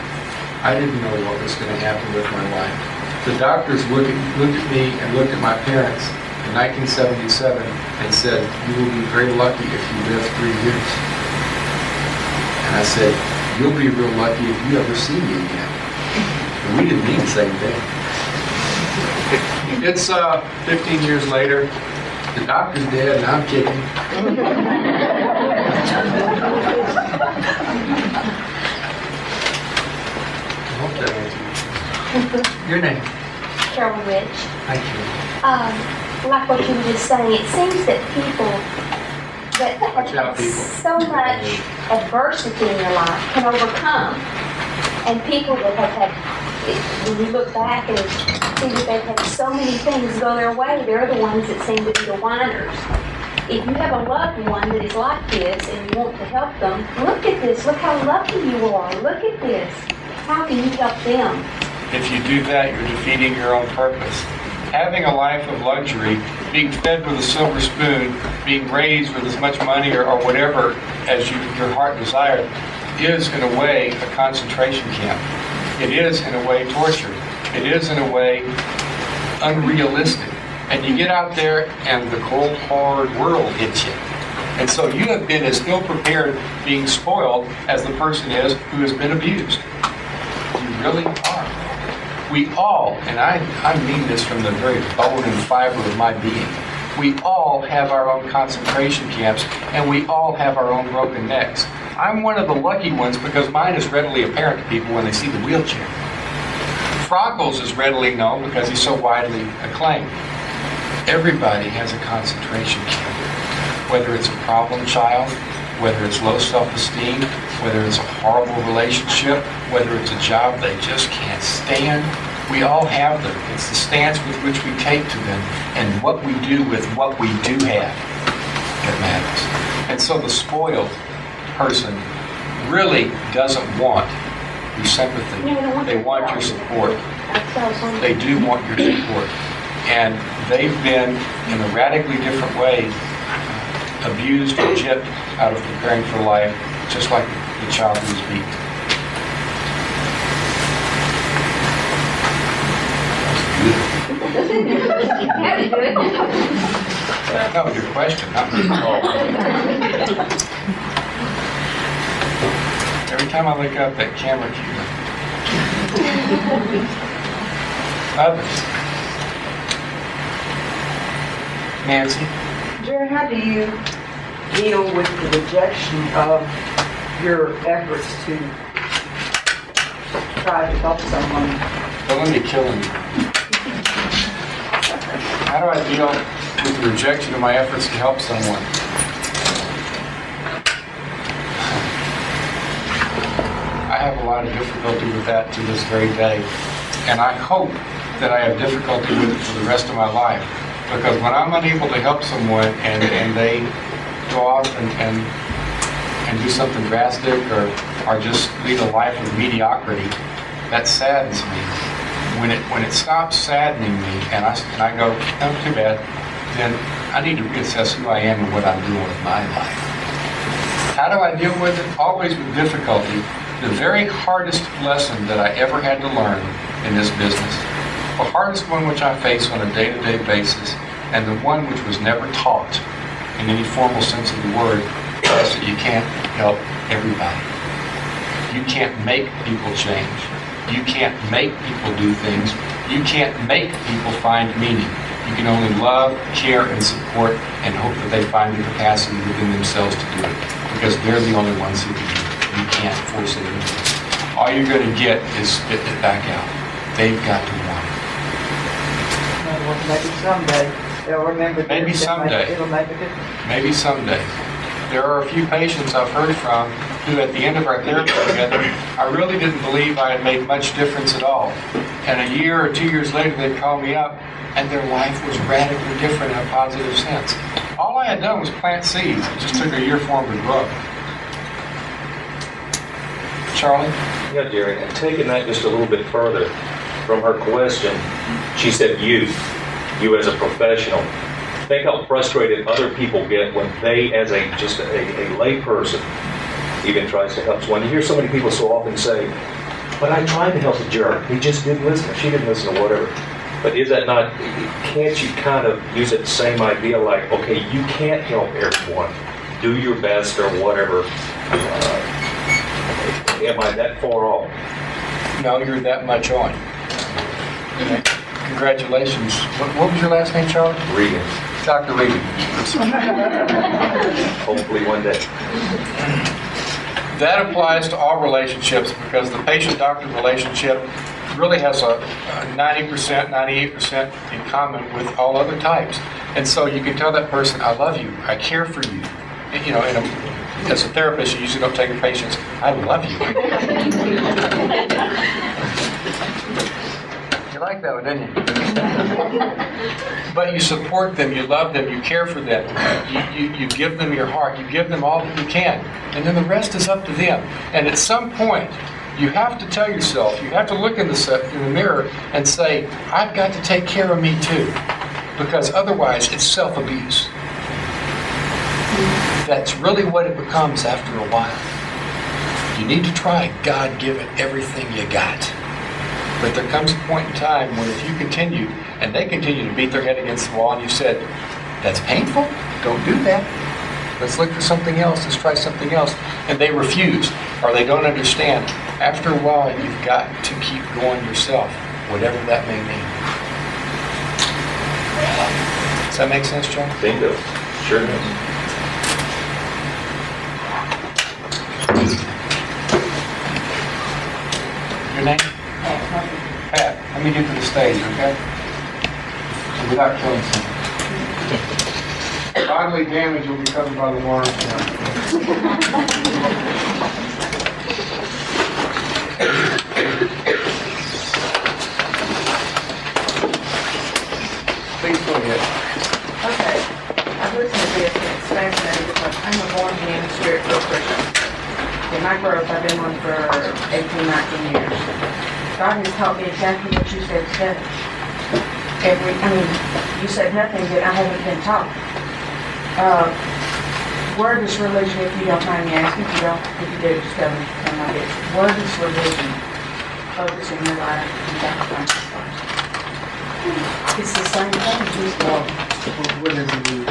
I didn't know what was going to happen with my life. The doctors looked at me and looked at my parents in 1977 and said, "You will be very lucky if you live 3 years." And I said, "You'll be real lucky if you ever see me again." And we didn't mean the same thing. It's 15 years later. The doctor's dead and I'm kicking. I hope that answers your name. Carol Rich. Thank you. Like what you were just saying, it seems that people that have Watch out, had people. so much adversity in their life can overcome. And people that have had, when you look back and see that they've had so many things go their way, they're the ones that seem to be the whiners. If you have a loved one that is like this and you want to help them, look at this, look how lucky you are, look at this. How can you help them? If you do that, you're defeating your own purpose. Having a life of luxury, being fed with a silver spoon, being raised with as much money or whatever as your heart desired, is in a way a concentration camp. It is in a way torture. It is in a way unrealistic. And you get out there and the cold, hard world hits you. And so you have been as ill-prepared being spoiled as the person is who has been abused. You really are. We all, and I mean this from the very bone and fiber of my being, we all have our own concentration camps and we all have our own broken necks. I'm one of the lucky ones because mine is readily apparent to people when they see the wheelchair. Frankl's is readily known because he's so widely acclaimed. Everybody has a concentration camp, whether it's a problem child, whether it's low self-esteem, whether it's a horrible relationship, whether it's a job they just can't stand. We all have them. It's the stance with which we take to them and what we do with what we do have that matters. And so the spoiled person really doesn't want your sympathy. They want your support. They do want your support. And they've been, in a radically different way, abused or gypped out of preparing for life, just like the child who was beaten. That's good. That was your question, not me. Every time I look up, that camera cue. Others. Nancy? Jerry, how do you deal with the rejection of your efforts to try to help someone? Don't let me kill him. How do I deal with the rejection of my efforts to help someone? I have a lot of difficulty with that to this very day. And I hope that I have difficulty with it for the rest of my life. Because when I'm unable to help someone and they go off and do something drastic or just lead a life of mediocrity, that saddens me. When it stops saddening me and I go, oh, too bad, then I need to reassess who I am and what I'm doing with my life. How do I deal with it? Always with difficulty. The very hardest lesson that I ever had to learn in this business, the hardest one which I face on a day-to-day basis, and the one which was never taught in any formal sense of the word, is that you can't help everybody. You can't make people change. You can't make people do things. You can't make people find meaning. You can only love, care, and support, and hope that they find the capacity within themselves to do it, because they're the only ones who can do it. You can't force it into them. All you're going to get is spit it back out. They've got to want it. Well, maybe someday they'll remember. Maybe this. someday. It'll make a difference. Maybe someday. there are a few patients I've heard from who at the end of our therapy together, I really didn't believe I had made much difference at all. And a year or 2 years later, they'd call me up, and their life was radically different in a positive sense. All I had done was plant seeds. It just took a year for them to grow. Charlie? Yeah, Jerry, and taking that just a little bit further from her question, she said you as a professional. Think how frustrated other people get when they, as just a lay person, even tries to help. So when you hear so many people so often say, but I tried to help the jerk, he just didn't listen, or she didn't listen, or whatever. But is that not, can't you kind of use that same idea like, okay, you can't help everyone, do your best or whatever. Am I that far off? No, you're that much on. Okay. Congratulations. What was your last name, Charlie? Regan. Dr. Regan. Hopefully one day. That applies to all relationships because the patient-doctor relationship really has a 90%, 98% in common with all other types. And so you can tell that person, I love you, I care for you. You know, as a therapist, you usually don't take your patients, I love you. You like that one, didn't you? But you support them, you love them, you care for them. You give them your heart, you give them all that you can. And then the rest is up to them. And at some point, you have to tell yourself, you have to look in the mirror and say, I've got to take care of me too. Because otherwise, it's self-abuse. That's really what it becomes after a while. You need to try God-given everything you got. But there comes a point in time when if you continue, and they continue to beat their head against the wall, and you said, that's painful, don't do that. Let's look for something else, let's try something else. And they refuse, or they don't understand. After a while, you've got to keep going yourself, whatever that may mean. Does that make sense, John? Bingo. Sure does. Your name? Pat, let me get to the stage, okay? Without killing someone. Bodily damage will be covered by the warrant. Please go ahead. Okay, I've listened to this and it's fascinating because I'm a born-again spiritual Christian. In my growth, I've been one for 18, 19 years. God has taught me exactly what you said today. You said nothing that I haven't been taught. Where does religion, if you don't mind me asking, if you do, just tell me, I'm not it. Where does religion focus in your life in Dr. Frankl's life? It's the same thing, just What is it?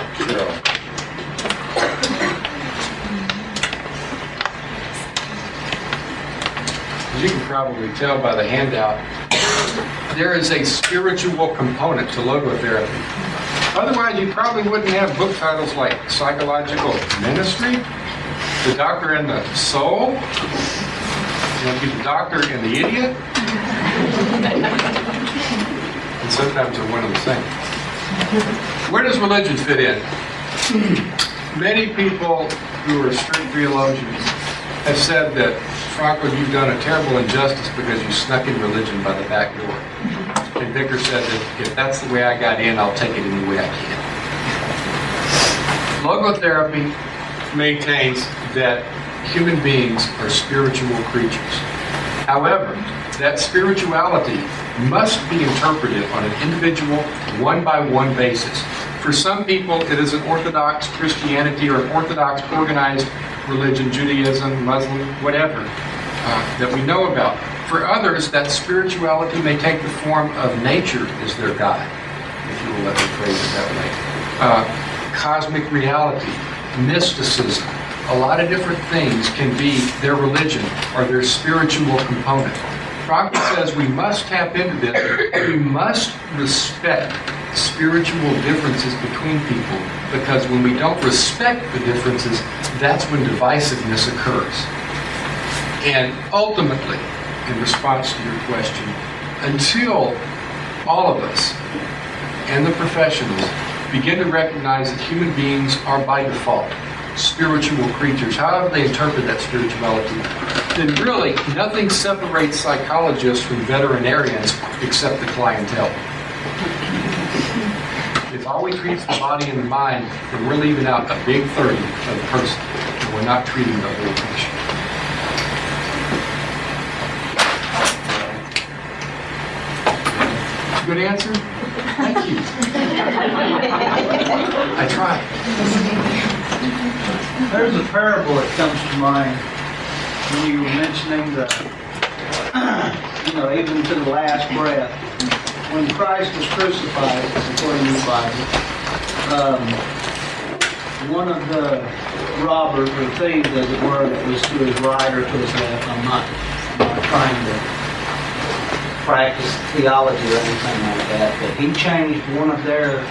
As you can probably tell by the handout, there is a spiritual component to logotherapy. Otherwise, you probably wouldn't have book titles like Psychological Ministry, The Doctor and the Soul, The Doctor and the Idiot, and sometimes they're one and the same. Where does religion fit in? Many people who are strict theologians have said that, Frankl, you've done a terrible injustice because you snuck in religion by the back door. And Viktor said that if that's the way I got in, I'll take it any way I can. Logotherapy maintains that human beings are spiritual creatures. However, that spirituality must be interpreted on an individual, one-by-one basis. For some people, it is an Orthodox Christianity or an Orthodox organized religion, Judaism, Muslim, whatever, that we know about. For others, that spirituality may take the form of nature as their God, if you will let me phrase it that way. Cosmic reality, mysticism, a lot of different things can be their religion or their spiritual component. Frankl says we must tap into this. We must respect spiritual differences between people, because when we don't respect the differences, that's when divisiveness occurs. And ultimately, in response to your question, until all of us and the professionals begin to recognize that human beings are by default spiritual creatures, however they interpret that spirituality, then really nothing separates psychologists from veterinarians except the clientele. If all we treat is the body and the mind, then we're leaving out a big 30 of the person, and we're not treating the whole patient. Good answer? Thank you. I tried. There's a parable that comes to mind when you were mentioning the, even to the last breath. When Christ was crucified, according to the Bible, one of the robbers or thieves, as it were, that was to his right or to his left, I'm not trying to practice theology or anything like that, but he changed one of their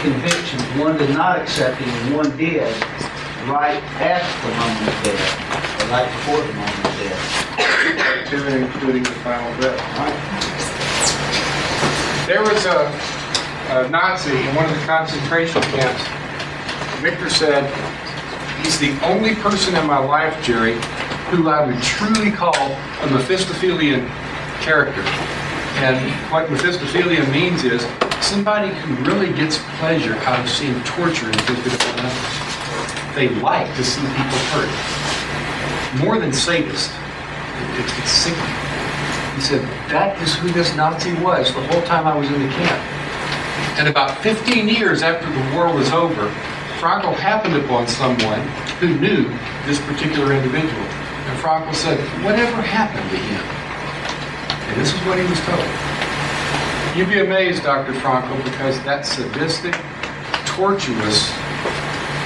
convictions. One did not accept him, and one did right after the moment of death, or right before the moment of death. Including the final breath. Right. There was a Nazi in one of the concentration camps. Viktor said, "He's the only person in my life, Jerry, who I would truly call a Mephistophelian character." And what Mephistophelian means is somebody who really gets pleasure out of seeing torture inflicted upon others. They like to see people hurt. More than sadist. It's sickening. He said, that is who this Nazi was the whole time I was in the camp. And about 15 years after the war was over, Frankl happened upon someone who knew this particular individual. And Frankl said, whatever happened to him? And this is what he was told. You'd be amazed, Dr. Frankl, because that sadistic, tortuous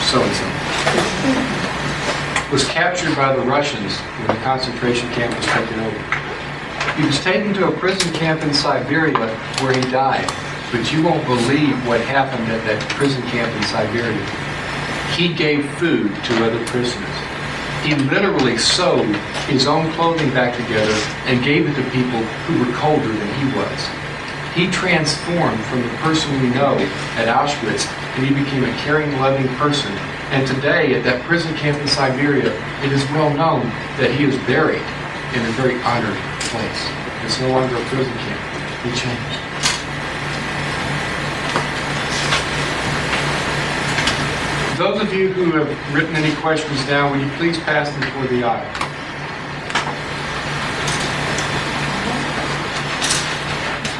so-and-so was captured by the Russians when the concentration camp was taken over. He was taken to a prison camp in Siberia where he died. But you won't believe what happened at that prison camp in Siberia. He gave food to other prisoners. He literally sewed his own clothing back together and gave it to people who were colder than he was. He transformed from the person we know at Auschwitz, and he became a caring, loving person. And today, at that prison camp in Siberia, it is well known that he is buried in a very honored place. It's no longer a prison camp. He changed. Those of you who have written any questions down, will you please pass them toward the aisle?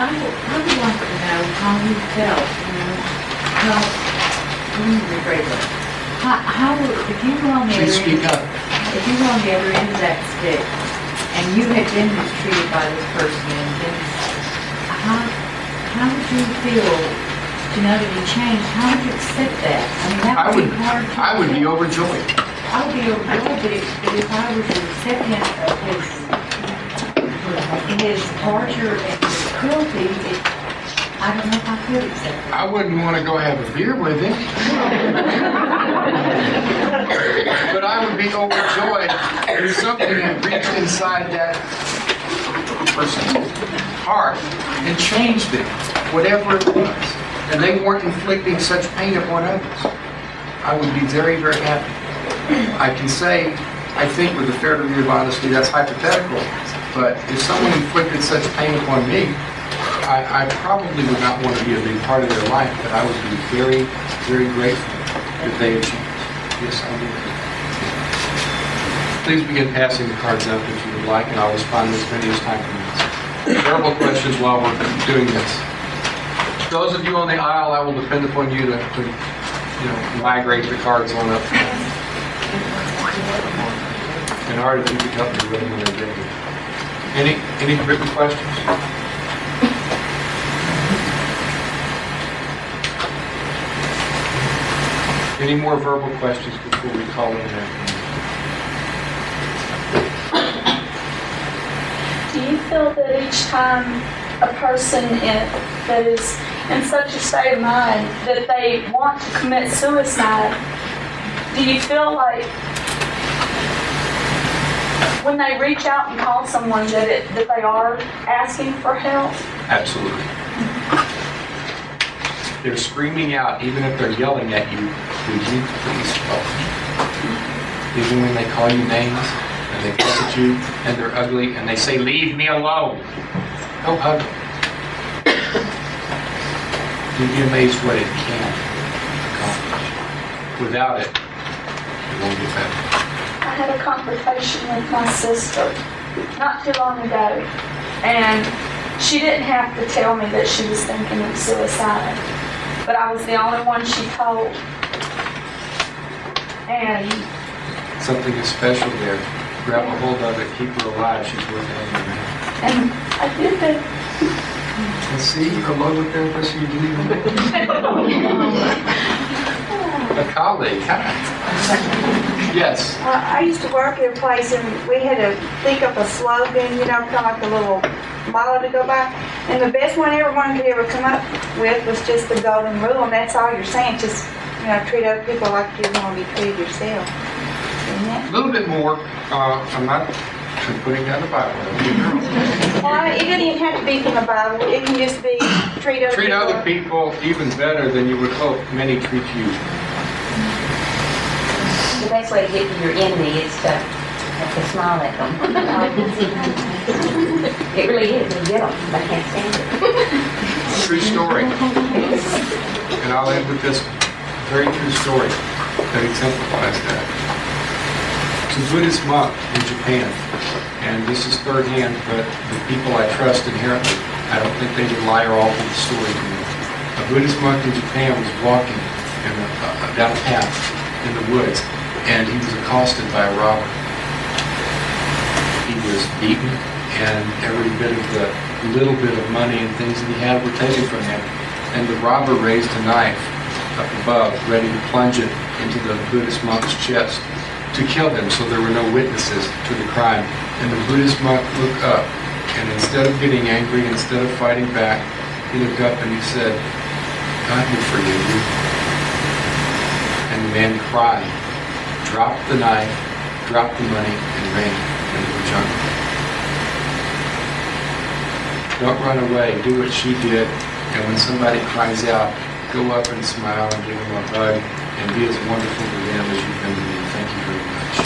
I would like to know how you felt, if you were on the Please other speak end, up. if you were on the other end of that stick, and you had been mistreated by this person, and then how would you feel to know that he changed? How would you accept that? I mean, that would be hard to I would be accept. overjoyed. I would be overjoyed, but if I were to accept him of his torture and his cruelty, I don't know if I could accept it. I wouldn't want to go have a beer with him. But I would be overjoyed if something had reached inside that person's heart and changed it, whatever it was. And they weren't inflicting such pain upon others. I would be very, very happy. I can say, I think with a fair degree of honesty, that's hypothetical. But if someone inflicted such pain upon me, I probably would not want to be a big part of their life, but I would be very, very grateful if they had changed. Yes, I would. Please begin passing the cards out if you would like, and I'll respond to as many as time permits. Verbal questions while we're doing this. Those of you on the aisle, I will depend upon you to migrate the cards on up. And Art, if you could help me with them when they're ready. Any written questions? Any more verbal questions before we call in there? Do you feel that each time a person that is in such a state of mind that they want to commit suicide, do you feel like when they reach out and call someone that they are asking for help? Absolutely. They're screaming out, even if they're yelling at you, would you please help me? Even when they call you names and they fuss at you and they're ugly and they say, leave me alone. Go hug them. You'd be amazed what it can accomplish. Without it, it won't get better. I had a conversation with my sister not too long ago, and she didn't have to tell me that she was thinking of suicide, but I was the only one she told. And Something is special there. Grab a hold of it, keep her alive. She's worth hanging around. and I did that. And see, a logotherapist you didn't even know. A colleague, huh? Yes. I used to work at a place and we had to think up a slogan, you know, kind of like a little motto to go by. And the best one everyone could ever come up with was just the golden rule, and that's all you're saying. Just, you know, treat other people like you want to be treated yourself. A little bit more. I'm not putting down the Bible. It doesn't even have to be from the Bible. It can just be treat other people. Even better than you would hope many treat you. The best way to get to your enemy is to smile at them. It really is. You get them. They can't stand it. True story. And I'll end with this very true story that exemplifies that. It's a Buddhist monk in Japan, and this is third hand, but the people I trust inherently, I don't think they would lie or alter the story to me. A Buddhist monk in Japan was walking down a path in the woods, and he was accosted by a robber. He was beaten, and every bit of the little bit of money and things that he had were taken from him. And the robber raised a knife up above, ready to plunge it into the Buddhist monk's chest to kill him, so there were no witnesses to the crime. And the Buddhist monk looked up, and instead of getting angry, instead of fighting back, he looked up and he said, God will forgive you. And the man cried, dropped the knife, dropped the money, and ran into the jungle. Don't run away. Do what she did. And when somebody cries out, go up and smile and give them a hug and be as wonderful to them as you've been to me. Thank you very much.